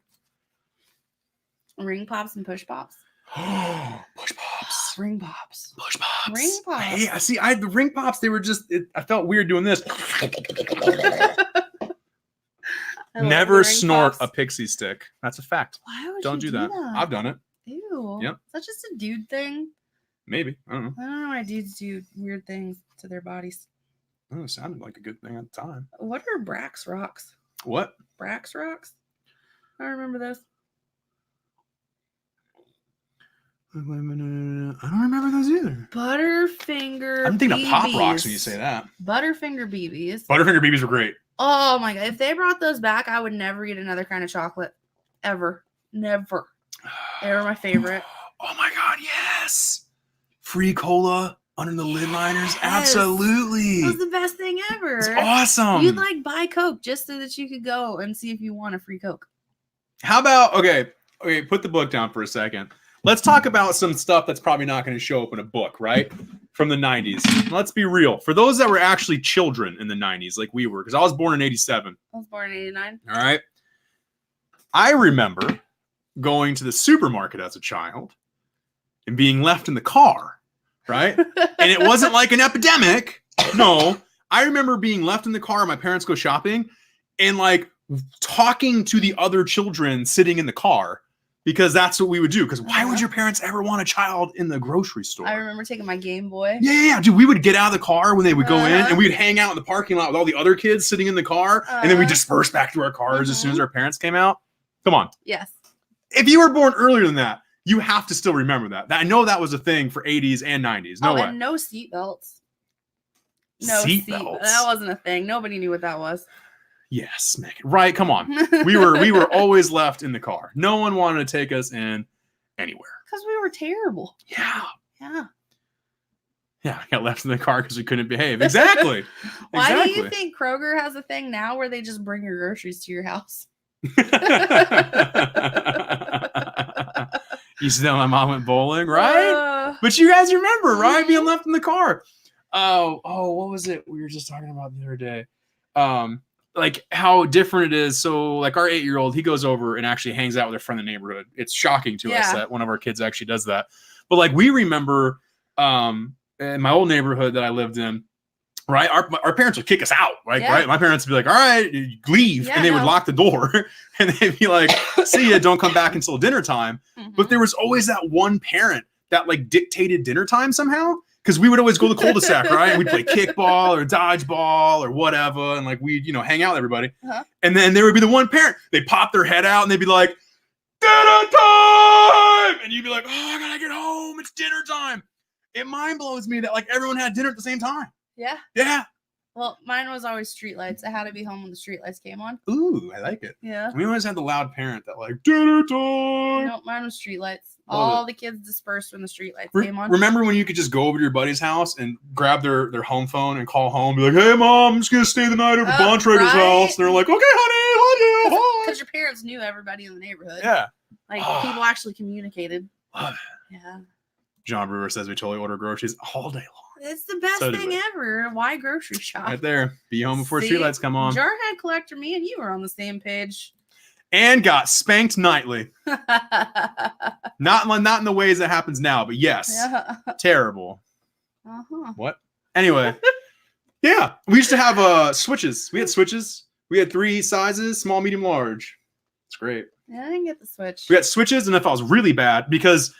Ring pops and push pops. Oh, push pops. Ring pops. Push pops. Ring pops. Hey, I see. The ring pops. They were just. I felt weird doing this. I love Never the ring snort pops. a pixie stick. That's a fact. Why would Don't you do that. I've done it. Ew. Yep. That's just a dude thing. Maybe. I don't know. I don't know why dudes do weird things to their bodies. Oh, it sounded like a good thing at the time. What are Brax rocks? What? Brax rocks? I don't remember those. I don't remember those either. Butterfinger. I'm thinking of Pop BBs. Rocks when you say that. Butterfinger BBs. Butterfinger BBs were great. Oh my god! If they brought those back, I would never eat another kind of chocolate, ever, never. They were my favorite. Oh my god, yes! Free cola under the lid liners, Yes. absolutely. It was the best thing ever. It's awesome. You'd like buy Coke just so that you could go and see if you want a free Coke. How about okay? Put the book down for a second. Let's talk about some stuff that's probably not going to show up in a book, right? From the 90s. Let's be real. For those that were actually children in the 90s, like we were, because I was born in 87. I was born in '89. All right. I remember going to the supermarket as a child and being left in the car, right? And it wasn't like an epidemic. No. I remember being left in the car, my parents go shopping, and like talking to the other children sitting in the car. Because that's what we would do. Because why would your parents ever want a child in the grocery store? I remember taking my Game Boy. Yeah. Dude, we would get out of the car when they would go in, and we'd hang out in the parking lot with all the other kids sitting in the car, and then we disperse back to our cars as soon as our parents came out. Come on. Yes. If you were born earlier than that, you have to still remember that. I know that was a thing for 80s and 90s. No way. And no seatbelts. No Seatbelts. That wasn't a thing. Nobody knew what that was. Yes, Megan. Right, come on. We were always left in the car. No one wanted to take us in anywhere. Because we were terrible. Yeah. Yeah. Yeah, I got left in the car because we couldn't behave. Exactly. Why do you think Kroger has a thing now where they just bring your groceries to your house? You see that my mom went bowling, right? But you guys remember, right? Being left in the car. Oh, what was it we were just talking about the other day? Like how different it is. So like our 8-year-old, he goes over and actually hangs out with a friend in the neighborhood. It's shocking to us that one of our kids actually does that. But like we remember in my old neighborhood that I lived in, right? Our parents would kick us out, right? Yeah. Right? My parents would be like, all right, leave. Yeah, and they would lock the door and they'd be like, see ya, don't come back until dinner time. But there was always that one parent that like dictated dinner time somehow. Because we would always go to the cul-de-sac, right? And we'd play kickball or dodgeball or whatever. And like we'd, hang out with everybody. And then there would be the one parent. They'd pop their head out and they'd be like, dinner time! And you'd be like, oh, I gotta get home. It's dinner time. It mind blows me that like everyone had dinner at the same time. Yeah. Yeah. Well, mine was always streetlights. I had to be home when the streetlights came on. Ooh, I like it. Yeah. We always had the loud parent that like, dinner time. No, mine was streetlights. Love All the kids dispersed when the streetlights came on. Remember when you could just go over to your buddy's house and grab their home phone and call home, be like, hey, Mom, I'm just going to stay the night over Bontrader's house. And they're like, okay, honey, love you. Because your parents knew everybody in the neighborhood. Yeah. Like, people actually communicated. Love it. Yeah. John Brewer says we totally order groceries all day long. It's the best thing ever. Why grocery shop? Right there. Be home before streetlights come on. Jarhead Collector, me and you were on the same page. And got spanked nightly. Not in the ways that happens now, but yes. Yeah. Terrible. Uh-huh. What? Anyway. Yeah. We used to have switches. We had switches. We had 3 sizes, small, medium, large. It's great. Yeah, I didn't get the switch. We had switches, and if I was really bad, because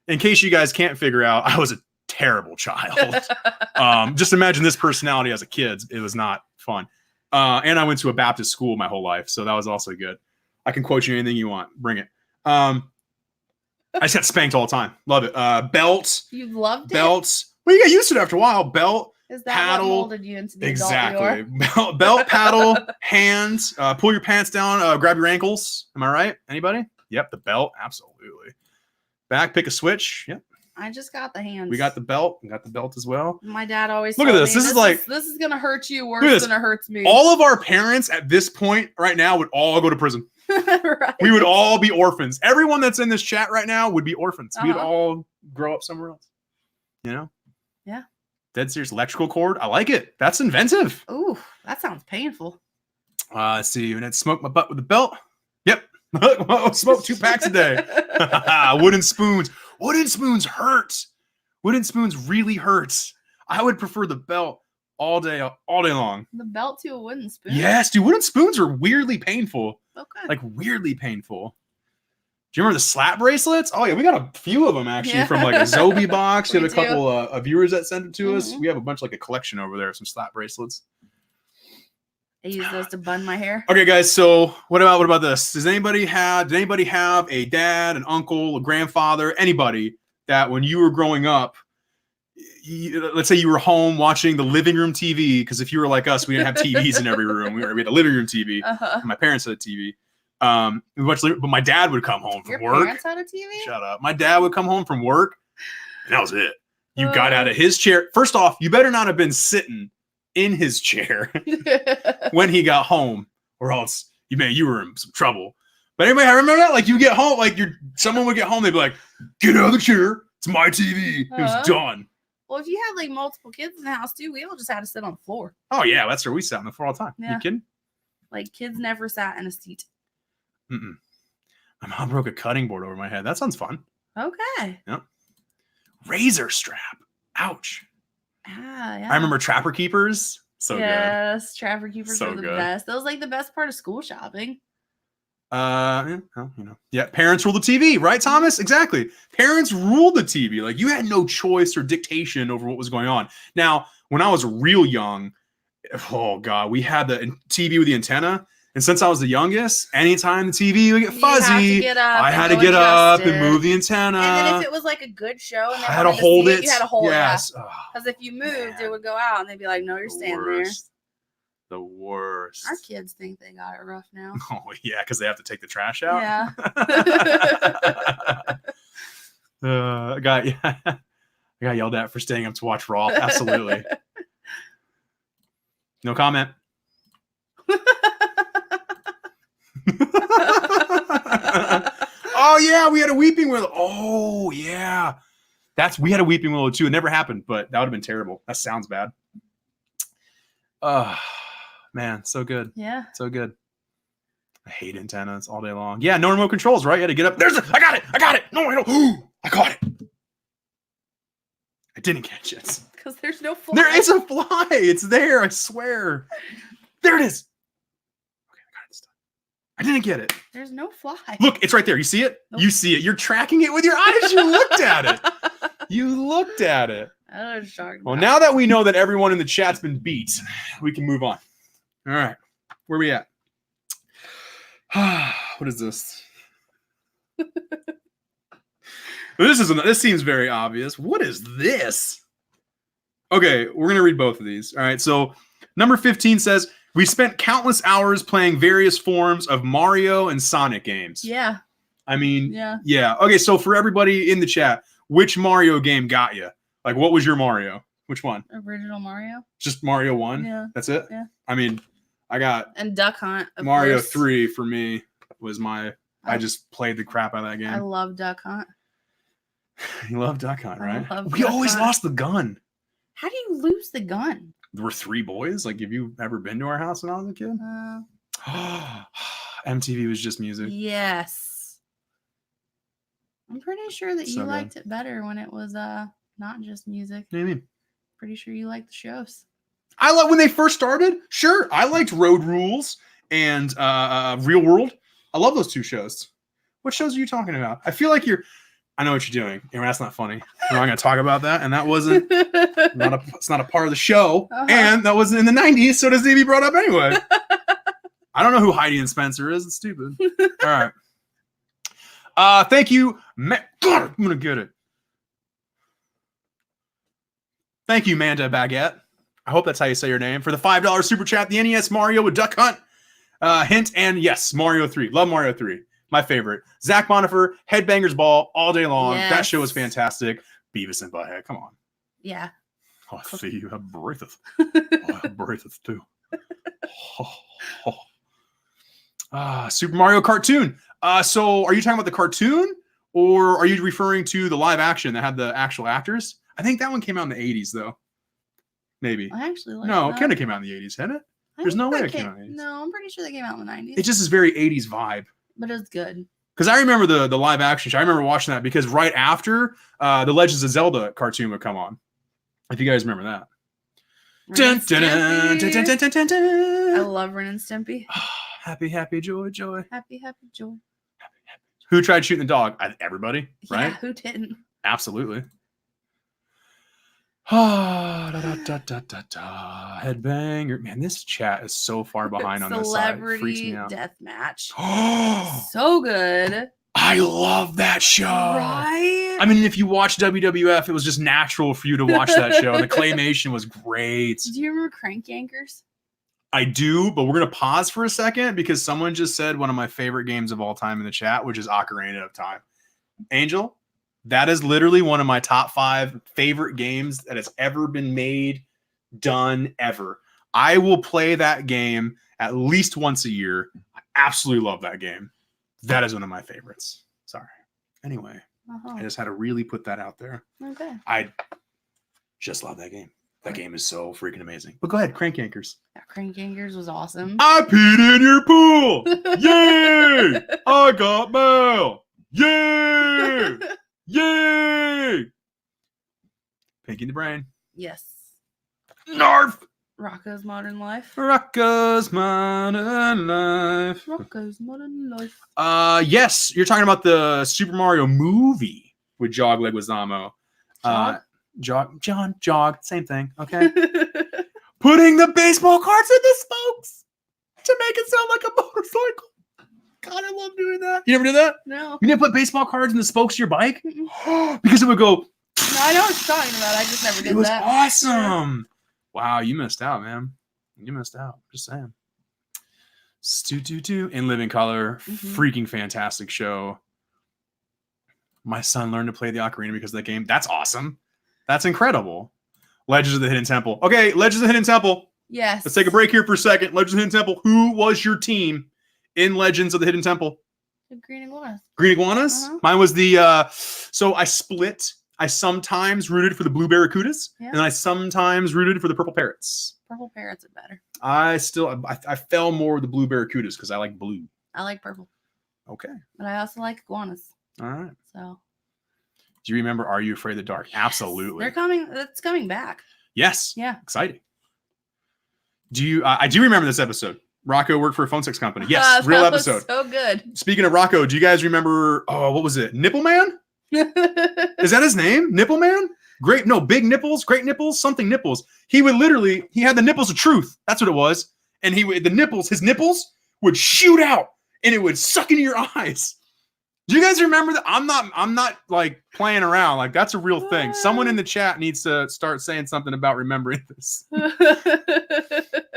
in case you guys can't figure out, I was a terrible child. Just imagine this personality as a kid. It was not fun. And I went to a Baptist school my whole life, so that was also good. I can quote you anything you want. Bring it. I just got spanked all the time. Love it. Belts. You loved belts. Well, you get used to it after a while. Belt. Is that paddle, what molded you into the exactly. adult you are? Belt, paddle, hands. Pull your pants down. Grab your ankles. Am I right? Anybody? Yep. The belt. Absolutely. Back. Pick a switch. Yep. I just got the hands. We got the belt. We got the belt as well. My dad always look at this. This is gonna hurt you worse than it hurts me. All of our parents at this point right now would all go to prison. Right. We would all be orphans. Everyone that's in this chat right now would be orphans. We'd all grow up somewhere else. You know? Yeah. Dead serious. Electrical cord. I like it. That's inventive. Ooh, that sounds painful. Let's see. And I'd smoke my butt with a belt. Yep. Smoke 2 packs a day. Wooden spoons. Wooden spoons hurt. Wooden spoons really hurts. I would prefer the belt all day long. The belt to a wooden spoon. Yes, dude. Wooden spoons are weirdly painful. Okay. Like weirdly painful. Do you remember the slap bracelets? Oh yeah, we got a few of them actually from like a Zobi box. We had a couple of viewers that sent it to us. We have a bunch like a collection over there of some slap bracelets. I use those to bun my hair. Okay, guys. So what about this? Did anybody have a dad, an uncle, a grandfather, anybody that when you were growing up, let's say you were home watching the living room TV? Because if you were like us, we didn't have TVs in every room. We had a living room TV. And my parents had a TV. But my dad would come home from work. Your parents had a TV? Shut up. My dad would come home from work, and that was it. You got out of his chair. First off, you better not have been sitting in his chair when he got home, or else you were in some trouble. But anyway, I remember that. Like you get home, like someone would get home, they'd be like, "Get out of the chair. It's my TV." It was done. Well, if you had like multiple kids in the house too, we all just had to sit on the floor. Oh yeah, that's where we sat on the floor all the time. Yeah. You kidding? Like kids never sat in a seat. My mom broke a cutting board over my head. That sounds fun. Okay. Yep. Razor strap. Ouch. Yeah. I remember Trapper Keepers. So good. Yes, Trapper Keepers So were the good. best. That was like the best part of school shopping. Yeah, parents rule the TV, right, Thomas? Exactly. Parents ruled the TV. Like you had no choice or dictation over what was going on. Now, when I was real young, oh god, we had the TV with the antenna. And since I was the youngest, anytime the TV would get fuzzy, I had to get up and move the antenna. And then if it was like a good show, and I had to hold it. You had to hold it. Yes. Because if you moved, it would go out, and they'd be like, "No, you're staying there." The worst. Our kids think they got it rough now. Oh yeah, because they have to take the trash out. Yeah. I got yelled at for staying up to watch Raw. Absolutely. No comment. Oh yeah, we had a Weeping Willow. Oh yeah, we had a Weeping Willow too. It never happened, but that would have been terrible. That sounds bad. Man, so good. Yeah, so good. I hate antennas all day long. Yeah, no remote controls, right? You had to get up. I got it. No, I don't. I got it. I didn't catch it. Because there's no fly. There is a fly. It's there. I swear. There it is. Okay, I got it. I didn't get it. There's no fly. Look, it's right there. You see it? Nope. You see it. You're tracking it with your eyes. You looked at it. You looked at it. I was shocked. Well, now that we know that everyone in the chat's been beat, we can move on. All right. Where are we at? What is this? This seems very obvious. What is this? Okay, we're going to read both of these. All right. So number 15 says, we spent countless hours playing various forms of Mario and Sonic games. Yeah. I mean, yeah. Okay, so for everybody in the chat, which Mario game got you? Like, what was your Mario? Which one? Original Mario. Just Mario 1? Yeah. That's it? Yeah. I mean, I got... And Duck Hunt, of Mario course. 3 for me was my... I just played the crap out of that game. I love Duck Hunt. You love Duck Hunt, right? We always lost the gun. How do you lose the gun? There were 3 boys. Like, have you ever been to our house when I was a kid? MTV was just music. Yes. I'm pretty sure that you liked it better when it was not just music. What do you mean? Pretty sure you liked the shows. I love when they first started. Sure, I liked Road Rules and Real World. I love those 2 shows. What shows are you talking about? I feel like I know what you're doing. That's not funny. We're not going to talk about that. And that wasn't, it's not a part of the show. And that wasn't in the 90s, so it doesn't need to be brought up anyway. I don't know who Heidi and Spencer is. It's stupid. All right. Thank you. God, I'm going to get it. Thank you, Manda Baguette. I hope that's how you say your name. For the $5 super chat, the NES Mario with Duck Hunt. Hint, and yes, Mario 3. Love Mario 3. My favorite. Zach Bonifer, Headbangers Ball, all day long. Yes. That show was fantastic. Beavis and Butthead, come on. Yeah. Oh, I see you have Bracelets. I have Bracelets too. Super Mario cartoon. So are you talking about the cartoon, or are you referring to the live action that had the actual actors? I think that one came out in the 80s, though. Maybe. I actually like No, it kind of came out in the 80s, hadn't it? There's no way it came out in the 80s. No, I'm pretty sure they came out in the 90s. It just is very 80s vibe. But it's good. Because I remember the live action show. I remember watching that because right after the Legends of Zelda cartoon would come on. If you guys remember that. Ren and Dun, dun, dun, dun, dun, dun, dun, dun, dun. I love Ren and Stimpy. Happy, happy, joy, joy. Happy joy. Who tried shooting the dog? Everybody, right? Yeah, who didn't? Absolutely. Da, da, da, da, da, da. Headbanger. Man, this chat is so far behind on this side. It freaks me Celebrity out. death match. Oh, So good. I love that show. Right? I mean, if you watch WWF, it was just natural for you to watch that show. The claymation was great. Do you remember Crank Yankers? I do, but we're going to pause for a second because someone just said one of my favorite games of all time in the chat, which is Ocarina of Time. Angel, that is literally one of my top 5 favorite games that has ever been made, done, ever. I will play that game at least once a year. I absolutely love that game. That is one of my favorites. Sorry. Anyway, I just had to really put that out there. Okay. I just love that game. That game is so freaking amazing. But go ahead, Crank Yankers. Yeah, Crank Yankers was awesome. I peed in your pool. Yay! I got mail. Yay! Yay! Pinky in the brain. Yes. Narf! Rocco's Modern Life. Rocco's Modern Life. Rocco's Modern Life. Yes, you're talking about the Super Mario movie with Jog Leguizamo. Jog, same thing. Okay. Putting the baseball cards in the spokes to make it sound like a motorcycle. God, I love doing that. You never did that? No. You didn't put baseball cards in the spokes of your bike? Because it would go. No, I know what you're talking about. I just never did that. It was awesome. Wow, you missed out, man. You missed out. Just saying. In Living Color. Freaking fantastic show. My son learned to play the ocarina because of that game. That's awesome. That's incredible. Legends of the Hidden Temple. Okay, Legends of the Hidden Temple. Yes. Let's take a break here for a second. Legends of the Hidden Temple. Who was your team in Legends of the Hidden Temple? The Green Iguanas. Green Iguanas? Mine was the... so I split. I sometimes rooted for the Blue Barracudas, and I sometimes rooted for the Purple Parrots. Purple Parrots are better. I fell more with the Blue Barracudas because I like blue. I like purple. Okay. But I also like iguanas. All right. So... Do you remember Are You Afraid of the Dark? Yes. Absolutely. They're coming. It's coming back. Yes. Yeah. Exciting. Do you? I do remember this episode. Rocco worked for a phone sex company. Yes. Real episode. So good. Speaking of Rocco, do you guys remember? Oh, what was it? Nipple Man? Is that his name? Nipple Man? Great. No, big nipples, great nipples, something nipples. He would literally. He had the nipples of truth. That's what it was. And his nipples would shoot out, and it would suck into your eyes. Do you guys remember that? I'm not like playing around. Like that's a real thing. Someone in the chat needs to start saying something about remembering this.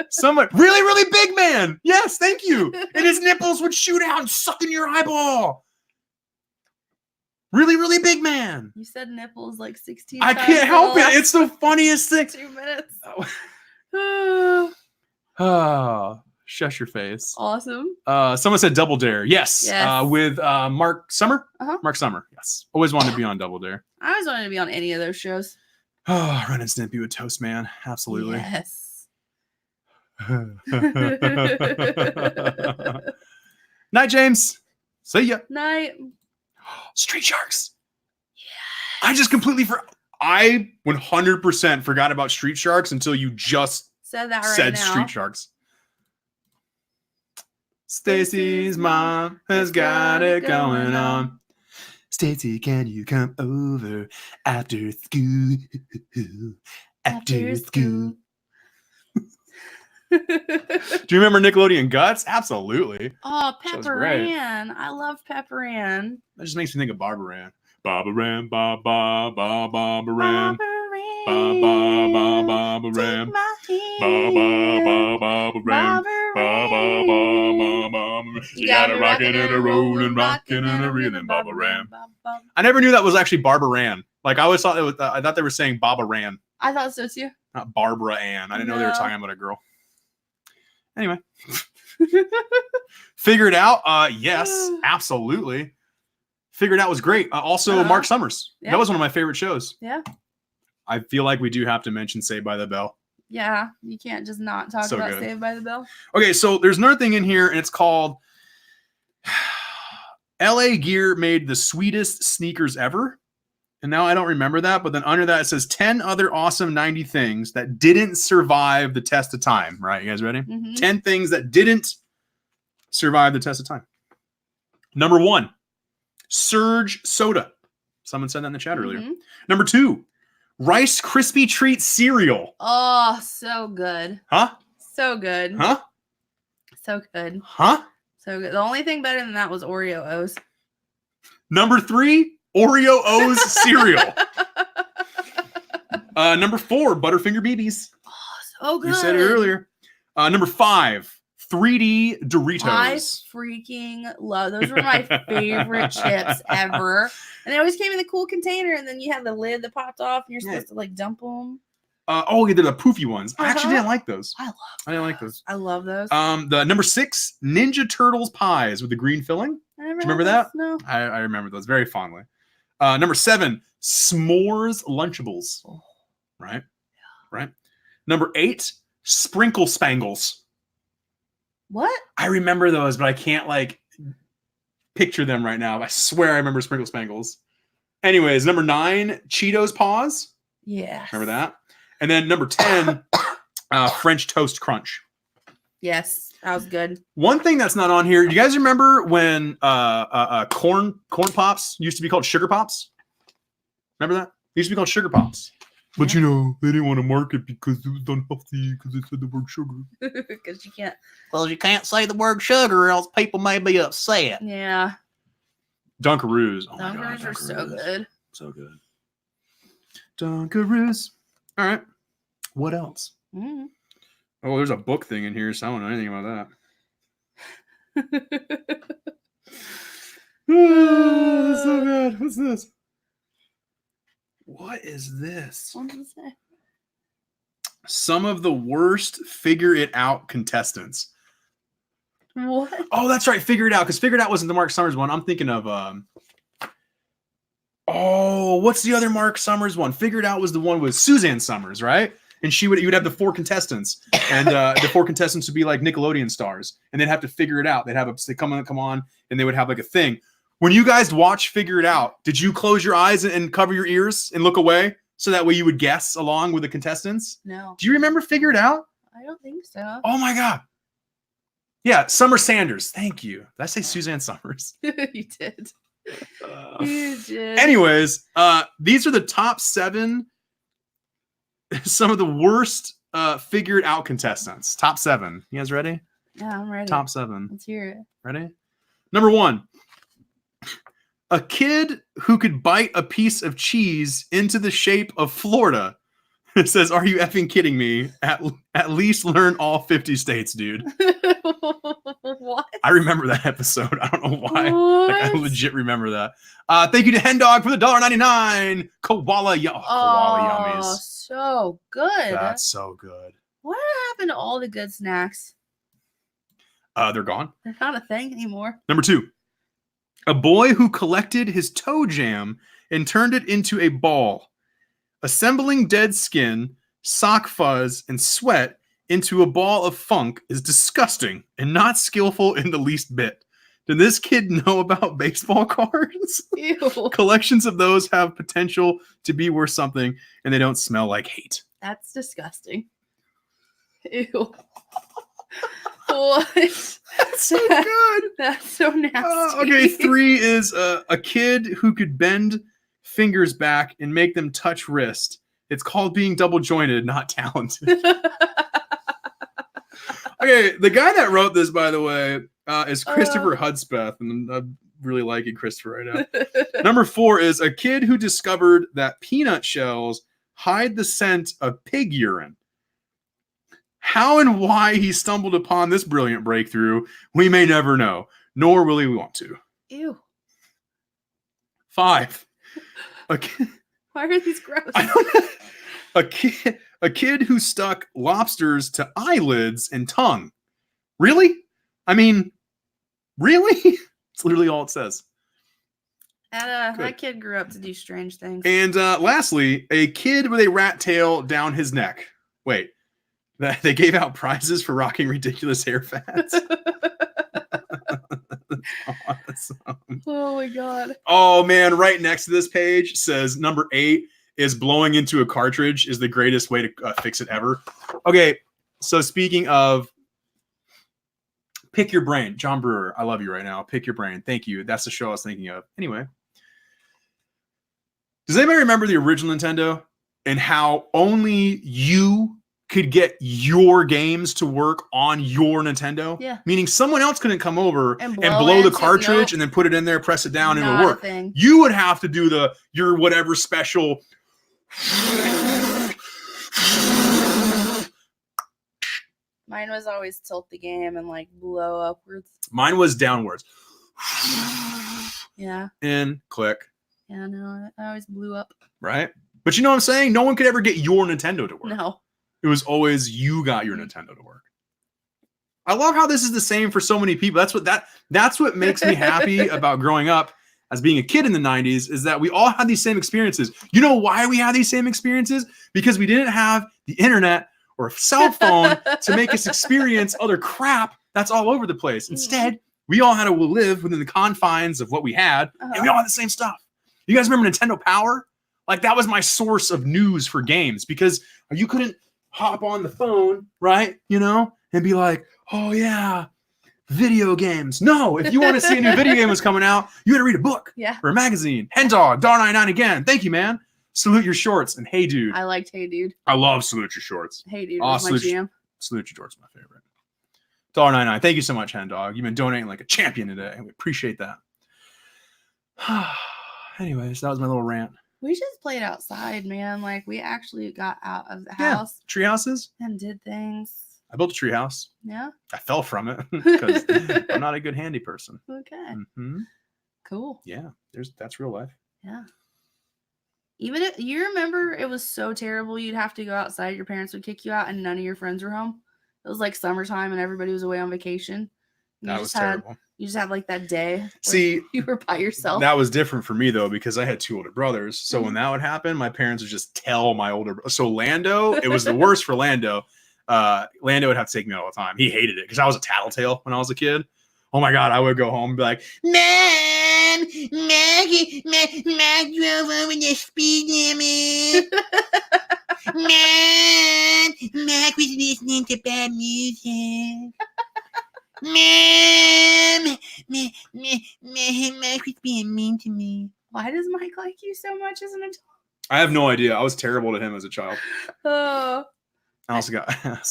Someone really, really big man. Yes, thank you. And his nipples would shoot out and suck in your eyeball. Really, really big man. You said nipples like 16 I times. can't help it. It's the funniest thing. 2 minutes. Oh, shush your face. Awesome. Someone said Double Dare. Yes. Yes. With Mark Summer. Uh-huh. Mark Summer. Yes. Always wanted to be on Double Dare. I always wanted to be on any of those shows. Oh, Ren and Stimpy with Toast Man. Absolutely. Yes. Night, James. See ya. Night. Street Sharks. Yeah. I just completely I 100% forgot about Street Sharks until you just said that said now. Street Sharks. Stacy's mom has got it going on. Stacy, can you come over after school? After school. Do you remember Nickelodeon Guts? Absolutely. Oh, That was Pepper great. Ann. I love Pepper Ann. That just makes me think of Barbara Ann. Barbara Ann, Barbara Ann. Ba ba ba ba ba ram. Ba ba ba ba ba ram. Ba ba ba ba ba. You gotta rock it and a roll and rockin' and a reelin', Baba Ram. I never knew that was actually Barbara Ann. Like I always thought it was. I thought they were saying Baba Ran, I thought so too. not Barbara Ann. I didn't know they were No. talking about a girl. Anyway, Figure It Out. Yes, absolutely. Figure It Out was great. Also, Mark Summers. Yeah. That was one of my favorite shows. Yeah. I feel like we do have to mention Saved by the Bell. Yeah. You can't just not talk So about good. Saved by the Bell. Okay, so there's another thing in here, and it's called LA Gear made the sweetest sneakers ever. And now I don't remember that, but then under that it says 10 other awesome 90 things that didn't survive the test of time. Right, you guys ready? 10 things that didn't survive the test of time. Number 1, Surge Soda. Someone said that in the chat earlier. Number 2, Rice Krispie Treat cereal. Oh, so good. Huh? So good. Huh? So good. Huh? So good. The only thing better than that was Oreo O's. Number 3, Oreo O's cereal. Number 4, Butterfinger BBs. Oh, so good. You said it earlier. Number 5, 3D Doritos. I freaking love those. Were my favorite chips ever. And they always came in the cool container, and then you had the lid that popped off, and you're supposed to like dump them. Oh, yeah, they're the poofy ones. I actually didn't like those. I didn't like those. I love those. The number 6, Ninja Turtles pies with the green filling. Do you remember that? No. I remember those very fondly. Number 7, S'mores Lunchables. Oh. Right? Right. Number 8, Sprinkle Spangles. What? I remember those, but I can't like picture them right now. I swear I remember Sprinkle Spangles. Anyways, number 9, Cheetos Paws. Yeah. Remember that? And then number 10, French Toast Crunch. Yes, that was good. One thing that's not on here. Do you guys remember when corn pops used to be called sugar pops? Remember that? They used to be called sugar pops. But you know, they didn't want to mark it because it was unhealthy because they said the word sugar. Because you can't. Well, you can't say the word sugar or else people may be upset. Yeah. Dunkaroos. Oh my God, Dunkaroos are so good. So good. Dunkaroos. All right. What else? Mm. Oh, there's a book thing in here, so I don't know anything about that. Oh, that's so good. What's this? What is this? What did it say? Some of the worst Figure It Out contestants. What? Oh, that's right. Figure It Out. Because Figure It Out wasn't the Mark Summers one. I'm thinking of... Oh, what's the other Mark Summers one? Figure It Out was the one with Suzanne Summers, right? And you would have the 4 contestants. And the 4 contestants would be like Nickelodeon stars. And they'd have to figure it out. They'd come on, and they would have like a thing. When you guys watch Figure It Out, did you close your eyes and cover your ears and look away so that way you would guess along with the contestants? No. Do you remember Figure It Out? I don't think so. Oh my God. Yeah, Summer Sanders. Thank you. Did I say Suzanne Summers? You did. You did. Anyways, these are the top 7, some of the worst Figure It Out contestants. Top 7. You guys ready? Yeah, I'm ready. Top 7. Let's hear it. Ready? Number 1. A kid who could bite a piece of cheese into the shape of Florida. It says, "Are you effing kidding me? At least learn all 50 states, dude." What? I remember that episode. I don't know why. Like, I What? legit remember that. Thank you to Hen Dog for the $1.99. Koala yummies. So good. That's so good. What happened to all the good snacks? They're gone. They're not a thing anymore. Number 2. A boy who collected his toe jam and turned it into a ball. Assembling dead skin, sock fuzz, and sweat into a ball of funk is disgusting and not skillful in the least bit. Did this kid know about baseball cards? Ew. Collections of those have potential to be worth something, and they don't smell like hate. That's disgusting. Ew. What? That's so good. That's so nasty. Okay, 3 is a kid who could bend fingers back and make them touch wrist. It's called being double jointed, not talented. Okay, the guy that wrote this, by the way, is Christopher Hudspeth, and I'm really liking Christopher right now. Number 4 is a kid who discovered that peanut shells hide the scent of pig urine. How and why he stumbled upon this brilliant breakthrough, we may never know, nor will we want to. Ew. 5. Why are these gross? I don't know. A kid who stuck lobsters to eyelids and tongue. Really? I mean, really? It's literally all it says. And that kid grew up to do strange things. And lastly, a kid with a rat tail down his neck. Wait. They gave out prizes for rocking ridiculous hair fats. That's awesome. Oh my god. Oh man, right next to this page says number 8 is blowing into a cartridge is the greatest way to fix it ever. Okay, so speaking of pick your brain, John Brewer, I love you right now. Pick your brain. Thank you. That's the show I was thinking of. Anyway, does anybody remember the original Nintendo and how only you could get your games to work on your Nintendo? Yeah. Meaning someone else couldn't come over And and blow blow the into- cartridge nope. and then put it in there, press it down, and it Not would a work. thing. You would have to do your whatever special. Mine was always tilt the game and like blow upwards. Mine was downwards. Yeah. In, click, Yeah, no, I always blew up. right? But you know what I'm saying? No one could ever get your Nintendo to work. No. It was always you got your Nintendo to work. I love how this is the same for so many people. That's what makes me happy about growing up as being a kid in the 90s is that we all had these same experiences. You know why we had these same experiences? Because we didn't have the internet or a cell phone to make us experience other crap that's all over the place. Instead, we all had to live within the confines of what we had, and we all had the same stuff. You guys remember Nintendo Power? Like that was my source of news for games because you couldn't hop on the phone, right? You know, and be like, oh yeah, video games. No, if you want to see a new video game was coming out, you had to read a book Yeah. or a magazine. Hen Dog, $1.99 again. Thank you, man. Salute Your Shorts and Hey Dude. I liked Hey Dude. I love Salute Your Shorts. Hey Dude Oh, was my salute, jam. Salute Your Shorts, my favorite. $1.99. Thank you so much, Hen Dog. You've been donating like a champion today. We appreciate that. Anyways, that was my little rant. We just played outside, man. Like we actually got out of the Yeah. house Tree houses. and did things. I built a tree house. Yeah. I fell from it because I'm not a good handy person. Okay. Hmm. Cool. Yeah, that's real life. Yeah. Even if you remember it was so terrible, you'd have to go outside, your parents would kick you out, and none of your friends were home. It was like summertime and everybody was away on vacation. And That was terrible. You just had like that day. where See, you were by yourself. that was different for me though because I had 2 older brothers. So when that would happen, my parents would just tell my older. So Lando, it was the worst for Lando. Lando would have to take me all the time. He hated it because I was a tattletale when I was a kid. Oh my god, I would go home and be like, Mom, Mac drove over the speed limit. Mom, Mac was listening to bad music. Mom, Mac was being mean to me. Why does Mike like you so much as an adult? I have no idea. I was terrible to him as a child. Oh, I also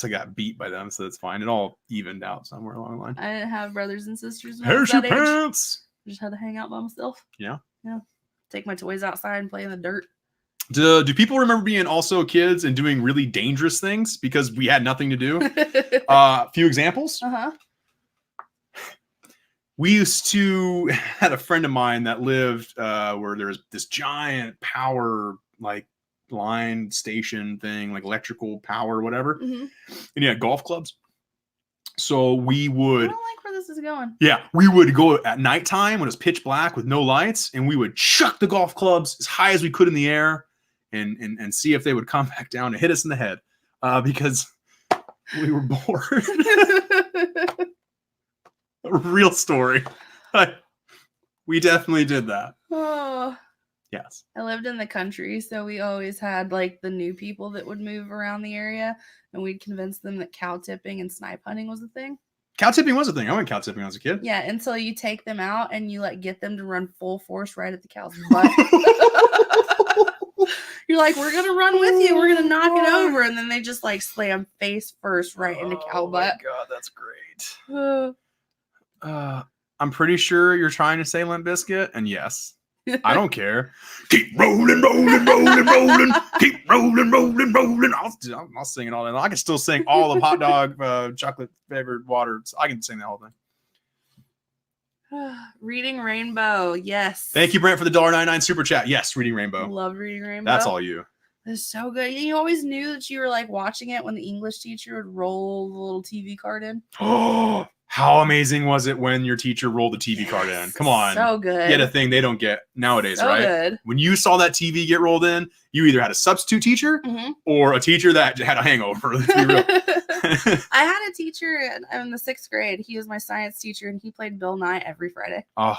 got beat by them, so that's fine. It all evened out somewhere along the line. I didn't have brothers and sisters. When I Here's was your that age. pants. I just had to hang out by myself. Yeah. Yeah. Take my toys outside and play in the dirt. Do people remember being also kids and doing really dangerous things because we had nothing to do? A few examples. Uh-huh. We used to had a friend of mine that lived where there's this giant power like line station thing, like electrical power or whatever, Mm-hmm. and he had golf clubs. So we I would, don't like where this is going. yeah, we would go at nighttime when it was pitch black with no lights, and we would chuck the golf clubs as high as we could in the air, and see if they would come back down and hit us in the head, because we were bored. Real story. We definitely did that. Oh, Yes. I lived in the country, so we always had like the new people that would move around the area, and we'd convince them that cow tipping and snipe hunting was a thing. Cow tipping was a thing. I went cow tipping when I was a kid. Yeah, and so you take them out and you like get them to run full force right at the cow's butt. You're like, we're gonna run with you, we're gonna knock it over, and then they just like slam face first right into cow butt. Oh my god, that's great. I'm pretty sure you're trying to say Limp Bizkit, and yes, I don't care. Keep rolling, rolling, rolling, rolling. Keep rolling, rolling, rolling. I'll sing it all day long. I can still sing all of Hot Dog chocolate flavored water. I can sing that whole thing. Reading Rainbow, yes. Thank you, Brent, for the $1.99 super chat. Yes, Reading Rainbow. Love Reading Rainbow. That's all you. It's so good. You always knew that you were like watching it when the English teacher would roll the little TV card in. Oh, How amazing was it when your teacher rolled the TV card in? Come on. So good. Get a thing they don't get nowadays, So right? good. When you saw that TV get rolled in, you either had a substitute teacher Mhm. or a teacher that had a hangover. Let's be real. I had a teacher in the 6th grade. He was my science teacher, and he played Bill Nye every Friday. Oh, I love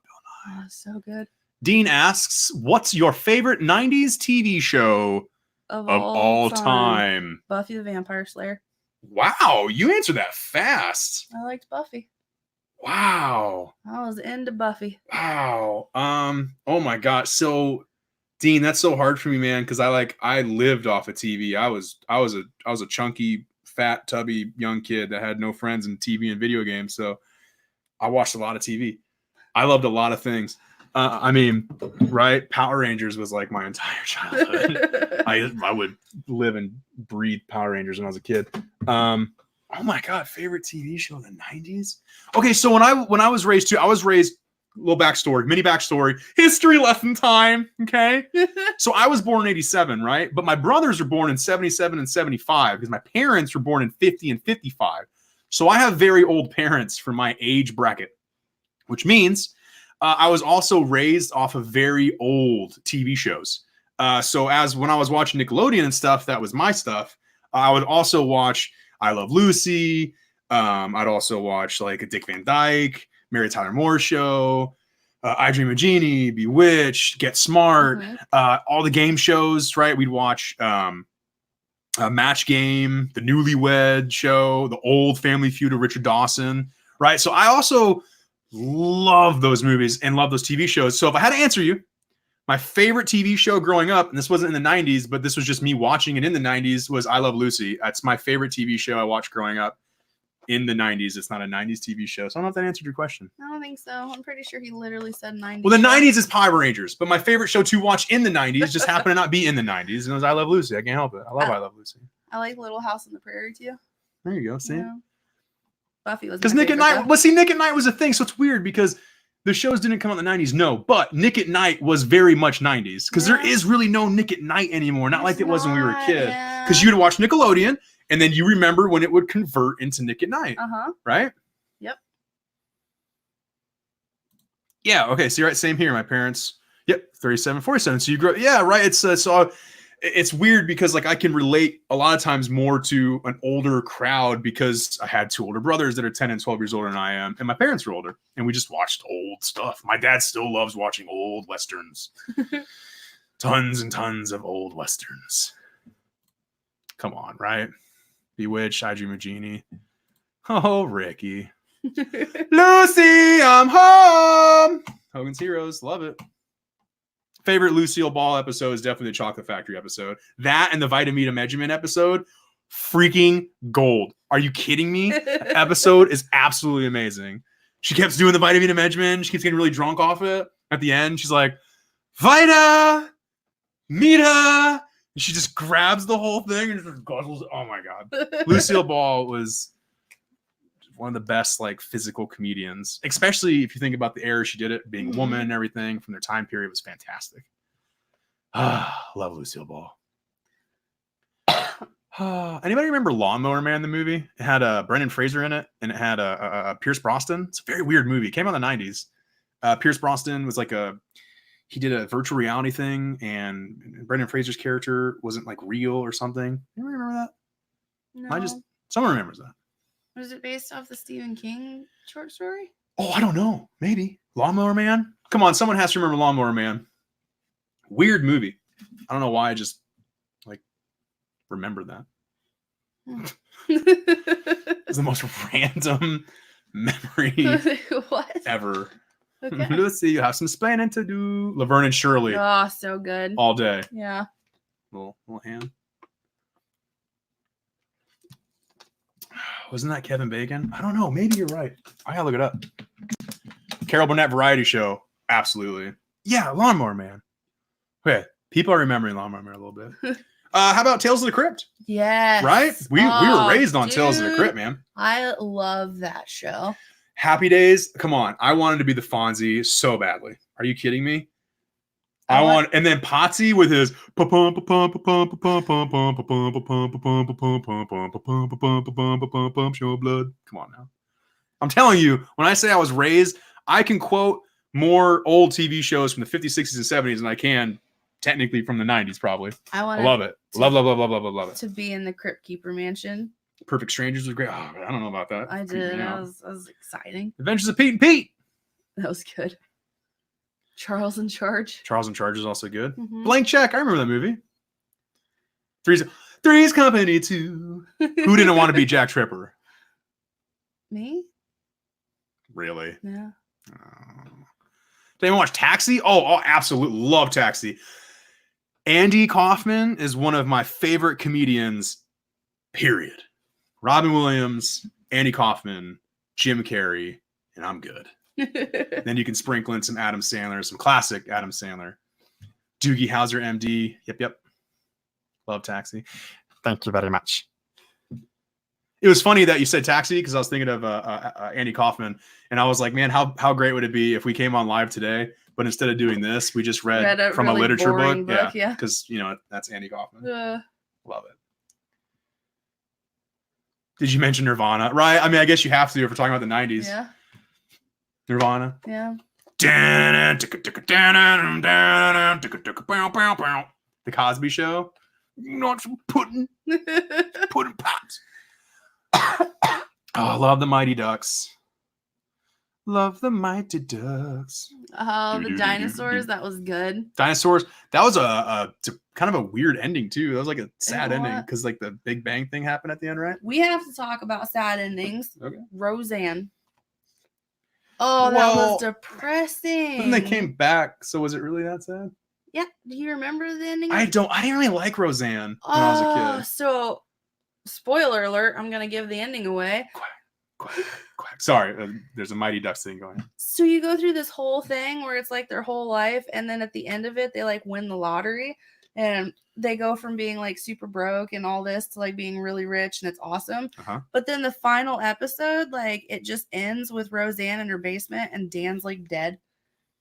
Bill Nye. Oh, so good. Dean asks, what's your favorite 90s TV show of all time? Buffy the Vampire Slayer. Wow, you answered that fast. I liked Buffy. Wow. I was into Buffy. Wow. Oh my God. So Dean, that's so hard for me, man, because I lived off of TV. I was a chunky, fat, tubby young kid that had no friends in TV and video games. So I watched a lot of TV. I loved a lot of things. I mean, right? Power Rangers was like my entire childhood. I would live and breathe Power Rangers when I was a kid. Oh my God, favorite TV show in the 90s? Okay, so when I was raised too, I was raised, little backstory, mini backstory, history lesson time, okay? So I was born in 87, right? But my brothers were born in 77 and 75 because my parents were born in 50 and 55. So I have very old parents for my age bracket, which means I was also raised off of very old TV shows. So as when I was watching Nickelodeon and stuff, that was my stuff. I would also watch I Love Lucy. I'd also watch like a Dick Van Dyke, Mary Tyler Moore Show, I Dream of Jeannie, Bewitched, Get Smart, all the game shows, right? We'd watch Match Game, the Newlywed Show, the old Family Feud of Richard Dawson, right? So I also love those movies and love those TV shows. So if I had to answer you, my favorite TV show growing up, and this wasn't in the 90s, but this was just me watching it in the 90s, was I Love Lucy. That's my favorite TV show I watched growing up in the 90s. It's not a 90s TV show. So I don't know if that answered your question. I don't think so. I'm pretty sure he literally said 90s. Well, the 90s is Power Rangers, but my favorite show to watch in the 90s just happened to not be in the 90s. And it was I Love Lucy. I can't help it. I love I Love Lucy. I like Little House on the Prairie too. There you go. See? Yeah. Buffy was because Nick at Night. Well, see, Nick at Night was a thing, so it's weird because the shows didn't come out in the 90s. No, but Nick at Night was very much 90s because there is really no Nick at Night anymore. Not like it was when we were a kid. Because you would watch Nickelodeon, and then you remember when it would convert into Nick at Night. Right? Yep. Yeah. Okay. So you're right. Same here. My parents. Yep. 37, 47. So you grow. Yeah. Right. It's so. It's weird because like I can relate a lot of times more to an older crowd because I had two older brothers that are 10 and 12 years older than I am, and my parents were older, and we just watched old stuff. My dad still loves watching old Westerns. Tons and tons of old Westerns. Come on, right? Bewitched, I Dream of Jeannie. Oh, Ricky. Lucy, I'm home. Hogan's Heroes, love it. Favorite Lucille Ball episode is definitely the Chocolate Factory episode. That and the Vitamita Measurement episode, freaking gold. Are you kidding me? That episode is absolutely amazing. She keeps doing the Vitamita Measurement. She keeps getting really drunk off it. At the end, she's like, Vita, Mita. And she just grabs the whole thing and just guzzles. Oh my God. Lucille Ball was one of the best like physical comedians, especially if you think about the era she did it, being a woman and everything from their time period was fantastic. Love Lucille Ball. Anybody remember Lawnmower Man, the movie? It had Brendan Fraser in it, and it had Pierce Brosnan. It's a very weird movie. It came out in the 90s. Pierce Brosnan was like he did a virtual reality thing, and Brendan Fraser's character wasn't like real or something. You remember that? No. Someone remembers that. Was it based off the Stephen King short story? Oh, I don't know. Maybe. Lawnmower Man? Come on, someone has to remember Lawnmower Man. Weird movie. I don't know why I just like remember that. It's the most random memory ever. Okay. Lucy, you have some splaining to do. Laverne and Shirley. Oh, so good. All day. Yeah. Little hand. Wasn't that Kevin Bacon? I don't know. Maybe you're right. I gotta look it up. Carol Burnett Variety Show. Absolutely. Yeah, Lawnmower Man. Okay. People are remembering Lawnmower Man a little bit. How about Tales of the Crypt? Yes. Right? We were raised on Tales of the Crypt, man. I love that show. Happy Days. Come on. I wanted to be the Fonzie so badly. Are you kidding me? And then Potsy with his show blood. Come on now. I'm telling you, when I say I was raised, I can quote more old TV shows from the 50s, 60s, and 70s than I can technically from the 90s, probably. I I love it. Love it. To be in the Crypt Keeper mansion. Perfect Strangers was great. Oh, I don't know about that. I Creeped did. me That out. was exciting. Adventures of Pete and Pete. That was good. Charles in Charge. Charles in Charge is also good. Mhm. Blank Check. I remember that movie. Three's Company 2. Who didn't want to be Jack Tripper? Me? Really? Yeah. Did anyone watch Taxi? Oh, absolutely love Taxi. Andy Kaufman is one of my favorite comedians, period. Robin Williams, Andy Kaufman, Jim Carrey, and I'm good. Then you can sprinkle in some Adam Sandler, some classic Adam Sandler. Doogie Howser, MD. Yep. Love Taxi. Thank you very much. It was funny that you said Taxi because I was thinking of Andy Kaufman, and I was like, man, how great would it be if we came on live today, but instead of doing this, we just read from really a literature boring book. yeah. Because, that's Andy Kaufman. Love it. Did you mention Nirvana? Right? I mean, I guess you have to if we're talking about the 90s. Yeah. Nirvana. Yeah. The Cosby Show. Not some pudding pops. Oh, I love the Mighty Ducks. Love the Mighty Ducks. Oh, the dinosaurs. That was good. Dinosaurs. That was a kind of a weird ending too. That was like a sad ending because like the Big Bang thing happened at the end, right? We have to talk about sad endings. Okay. Roseanne. Oh, that was depressing. Then they came back. So was it really that sad? Yeah. Do you remember the ending? I didn't really like Roseanne when I was a kid. So, spoiler alert, I'm going to give the ending away. Quack. Sorry, there's a Mighty Ducks thing going on. So you go through this whole thing where it's like their whole life, and then at the end of it, they like win the lottery, and they go from being like super broke and all this to like being really rich, and it's awesome. Uh-huh. But then the final episode, like it just ends with Roseanne in her basement, and Dan's like dead.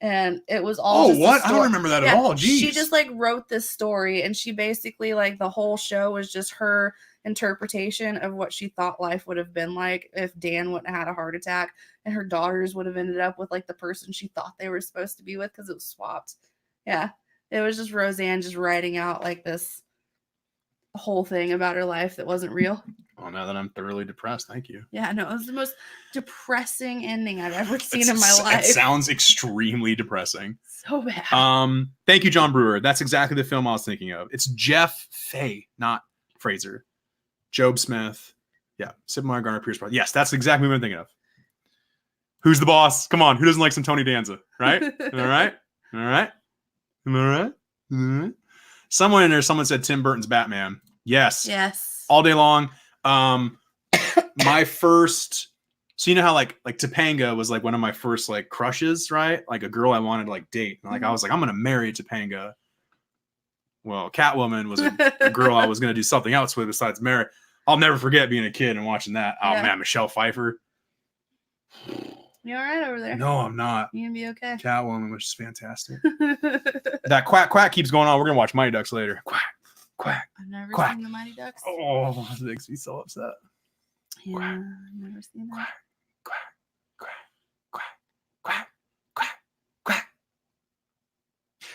And it was all. Oh, what? I don't remember that at all. Jeez. She just like wrote this story, and she basically like the whole show was just her interpretation of what she thought life would have been like if Dan wouldn't have had a heart attack, and her daughters would have ended up with like the person she thought they were supposed to be with because it was swapped. Yeah, it was just Roseanne just writing out like this whole thing about her life that wasn't real. Oh, now that I'm thoroughly depressed, thank you. Yeah, no, it was the most depressing ending I've ever seen in my life. It sounds extremely depressing. So bad. Thank you, John Brewer. That's exactly the film I was thinking of. It's Jeff Fay, not Fraser. Job Smith. Yeah, Sid Meyer, Garner, Pierce. Yes, that's exactly what I'm thinking of. Who's the boss? Come on, who doesn't like some Tony Danza? Right? All right? All right? Am I right? All right? Someone in there, someone said Tim Burton's Batman. Yes. All day long. My first, so you know how like Topanga was like one of my first like crushes, right? Like a girl I wanted to like date. And, like I was like, I'm gonna marry Topanga. Well, Catwoman was a girl I was gonna do something else with besides marry. I'll never forget being a kid and watching that. Oh man, Michelle Pfeiffer. You all right over there? No, I'm not. You gonna be okay? Catwoman was just fantastic. That quack keeps going on. We're gonna watch Mighty Ducks later. Quack. I've never Quack. seen the Mighty Ducks. Oh, it makes me so upset. Yeah, Quack. I've never seen that.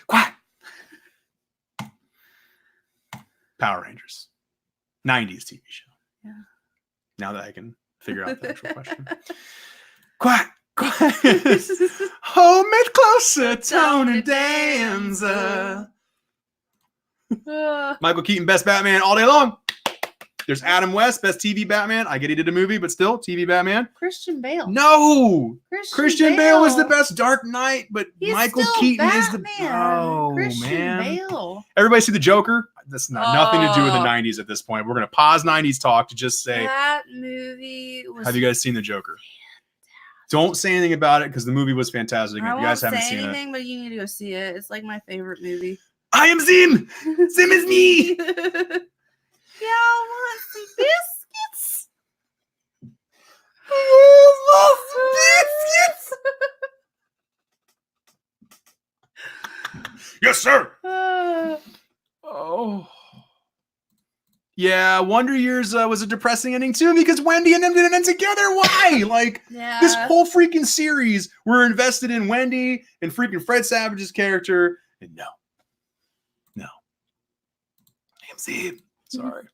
Quack. Power Rangers. 90s TV show. Yeah. Now that I can figure out the actual question. Quack. Hold me closer, Tony Danza. Michael Keaton, best Batman all day long. There's Adam West, best TV Batman. I get he did a movie, but still, TV Batman. Christian Bale. No! Christian Bale was the best Dark Knight, but He's Michael still Keaton Batman. is the... Oh, Christian man. Bale. Everybody see The Joker? That's nothing to do with the 90s at this point. We're going to pause 90s talk to just say... That movie was... Have you guys seen The Joker? Don't say anything about it because the movie was fantastic. If you guys haven't seen it... I won't say anything, but you need to go see it. It's like my favorite movie. I am Zim! Zim is me! Y'all want some biscuits? Biscuits! Yes, sir! Uh, Oh. Yeah, Wonder Years was a depressing ending too because Wendy and them didn't end together. Why? Like Yeah. this whole freaking series, we're invested in Wendy and freaking Fred Savage's character, and no. AMC. Sorry,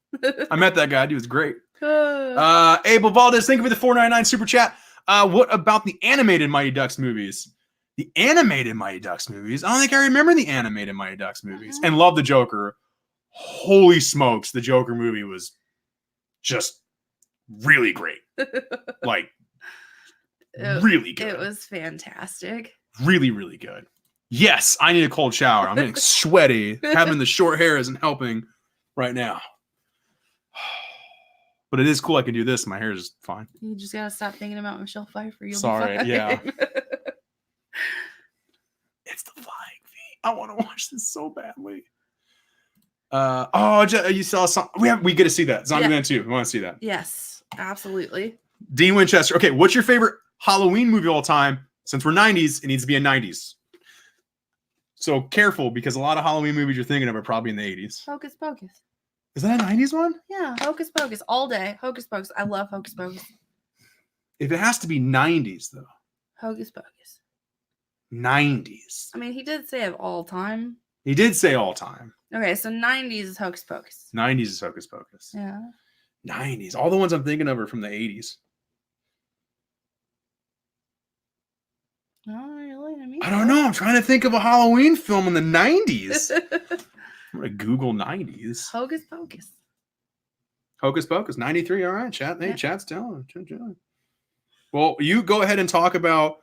I met that guy. He was great. Abel Valdez, thank you for the $4.99 super chat. What about the animated Mighty Ducks movies? The animated Mighty Ducks movies? I don't think I remember the animated Mighty Ducks movies. And love the Joker. Holy smokes, the Joker movie was just really great. Like, really good. It was fantastic. Really, really good. Yes, I need a cold shower. I'm getting sweaty. Having the short hair isn't helping right now. But it is cool I can do this. My hair is fine. You just gotta stop thinking about Michelle Pfeiffer. You'll Sorry, be fine. yeah. It's the Flying V. I want to watch this so badly. You saw some. We get to see that Zombie Man 2. We want to see that. Yes, absolutely. Dean Winchester. Okay, what's your favorite Halloween movie of all time? Since we're 90s, it needs to be a 90s. So careful because a lot of Halloween movies you're thinking of are probably in the 80s. Hocus Pocus. Is that a 90s one? Yeah, Hocus Pocus all day. Hocus Pocus. I love Hocus Pocus. If it has to be 90s though. Hocus Pocus. 90s. I mean, he did say of all time. He did say all time. Okay, so 90s is Hocus Pocus. 90s is Hocus Pocus. Yeah. 90s. All the ones I'm thinking of are from the 80s. Oh, you're looking at me. I don't know. I'm trying to think of a Halloween film in the 90s. I'm going to Google 90s. Hocus Pocus. Hocus Pocus, 93. All right, chat. Hey, chat's telling. Well, you go ahead and talk about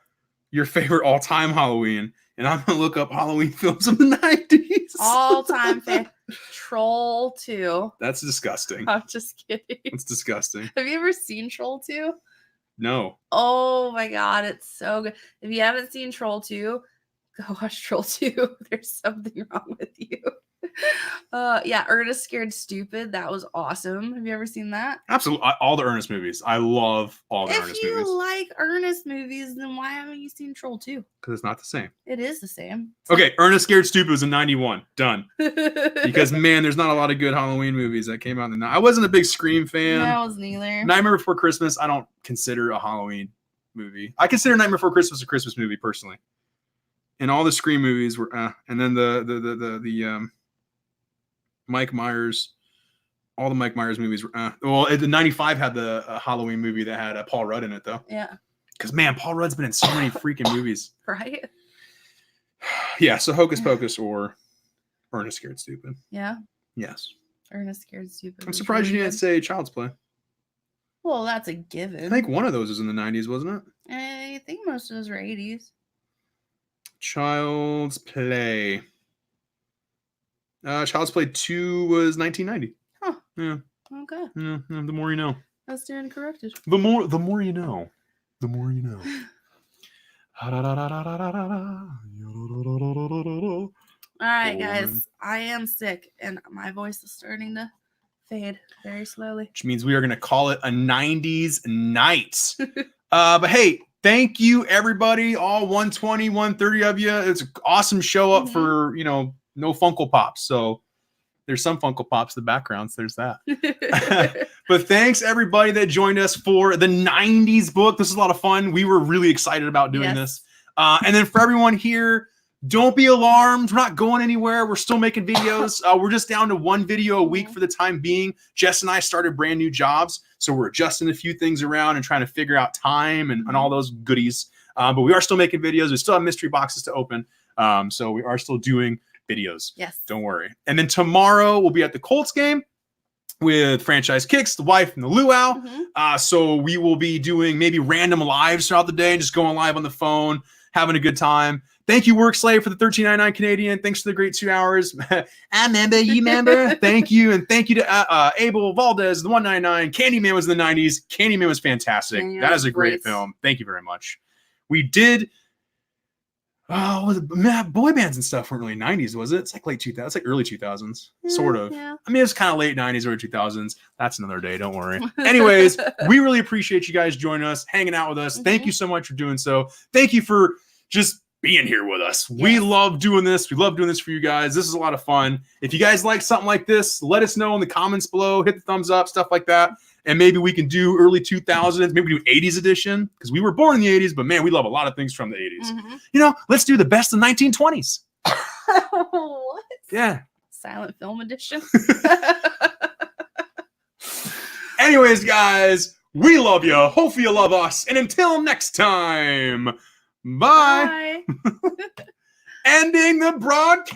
your favorite all-time Halloween, and I'm going to look up Halloween films of the 90s. All-time favorite. Troll 2. That's disgusting. I'm just kidding. That's disgusting. Have you ever seen Troll 2? No. Oh my god, it's so good. If you haven't seen Troll 2, go watch Troll 2. There's something wrong with you. Ernest Scared Stupid. That was awesome. Have you ever seen that? Absolutely. All the Ernest movies. I love all the If Ernest you movies. like Ernest movies, then why haven't you seen Troll 2? Because it's not the same. It is the same. Okay, Ernest Scared Stupid was in 91. Done. Because, man, there's not a lot of good Halloween movies that came out in the 90s. I wasn't a big Scream fan. I wasn't either. Nightmare Before Christmas, I don't consider a Halloween movie. I consider Nightmare Before Christmas a Christmas movie, personally. And all the Scream movies were, and then the Mike Myers, all the Mike Myers movies were, well, the 95 had the Halloween movie that had Paul Rudd in it, though. Yeah. Because, man, Paul Rudd's been in so many freaking movies. Right? Yeah, so Hocus Pocus or Ernest Scared Stupid. Yeah. Yes. Ernest Scared Stupid. I'm surprised you didn't say Child's Play. Well, that's a given. I think one of those was in the 90s, wasn't it? I think most of those were 80s. Child's Play. Child's Play 2 was 1990. Huh. Yeah. Okay. Yeah. The more you know. That's stand corrected. The more you know. The more you know. All right, guys. I am sick, and my voice is starting to fade very slowly. Which means we are going to call it a 90s night. But hey, thank you, everybody. All 120, 130 of you. It's an awesome show up for, no Funko Pops. So there's some Funko Pops in the background. So there's that. But thanks, everybody that joined us for the 90s book. This is a lot of fun. We were really excited about doing this. And then for everyone here, don't be alarmed. We're not going anywhere. We're still making videos. We're just down to one video a week for the time being. Jess and I started brand new jobs. So we're adjusting a few things around and trying to figure out time and all those goodies. But we are still making videos. We still have mystery boxes to open. So we are still doing videos. Yes. Don't worry. And then tomorrow we'll be at the Colts game with Franchise Kicks, the wife, and the luau. So we will be doing maybe random lives throughout the day, just going live on the phone, having a good time. Thank you, Work Slave, for the $13.99 Canadian. Thanks for the great 2 hours. I remember, you remember. Thank you. And thank you to Abel Valdez, the $1.99. Candyman was in the 90s. Candyman was fantastic. That is a great film. Thank you very much. We did... boy bands and stuff weren't really 90s, was it? It's like late 2000s. It's like early 2000s, sort of. Yeah. I mean, it's kind of late 90s, early 2000s. That's another day. Don't worry. Anyways, we really appreciate you guys joining us, hanging out with us. Thank you so much for doing so. Thank you for just being here with us. We Yes. love doing this. We love doing this for you guys. This is a lot of fun. If you guys like something like this, let us know in the comments below. Hit the thumbs up, stuff like that. And maybe we can do early 2000s, maybe do 80s edition, because we were born in the 80s, but man, we love a lot of things from the 80s. Mhm. You know, let's do the best of the 1920s. What? Yeah. Silent film edition. Anyways, guys, we love you. Hopefully you love us. And until next time, bye. Bye. Ending the broadcast.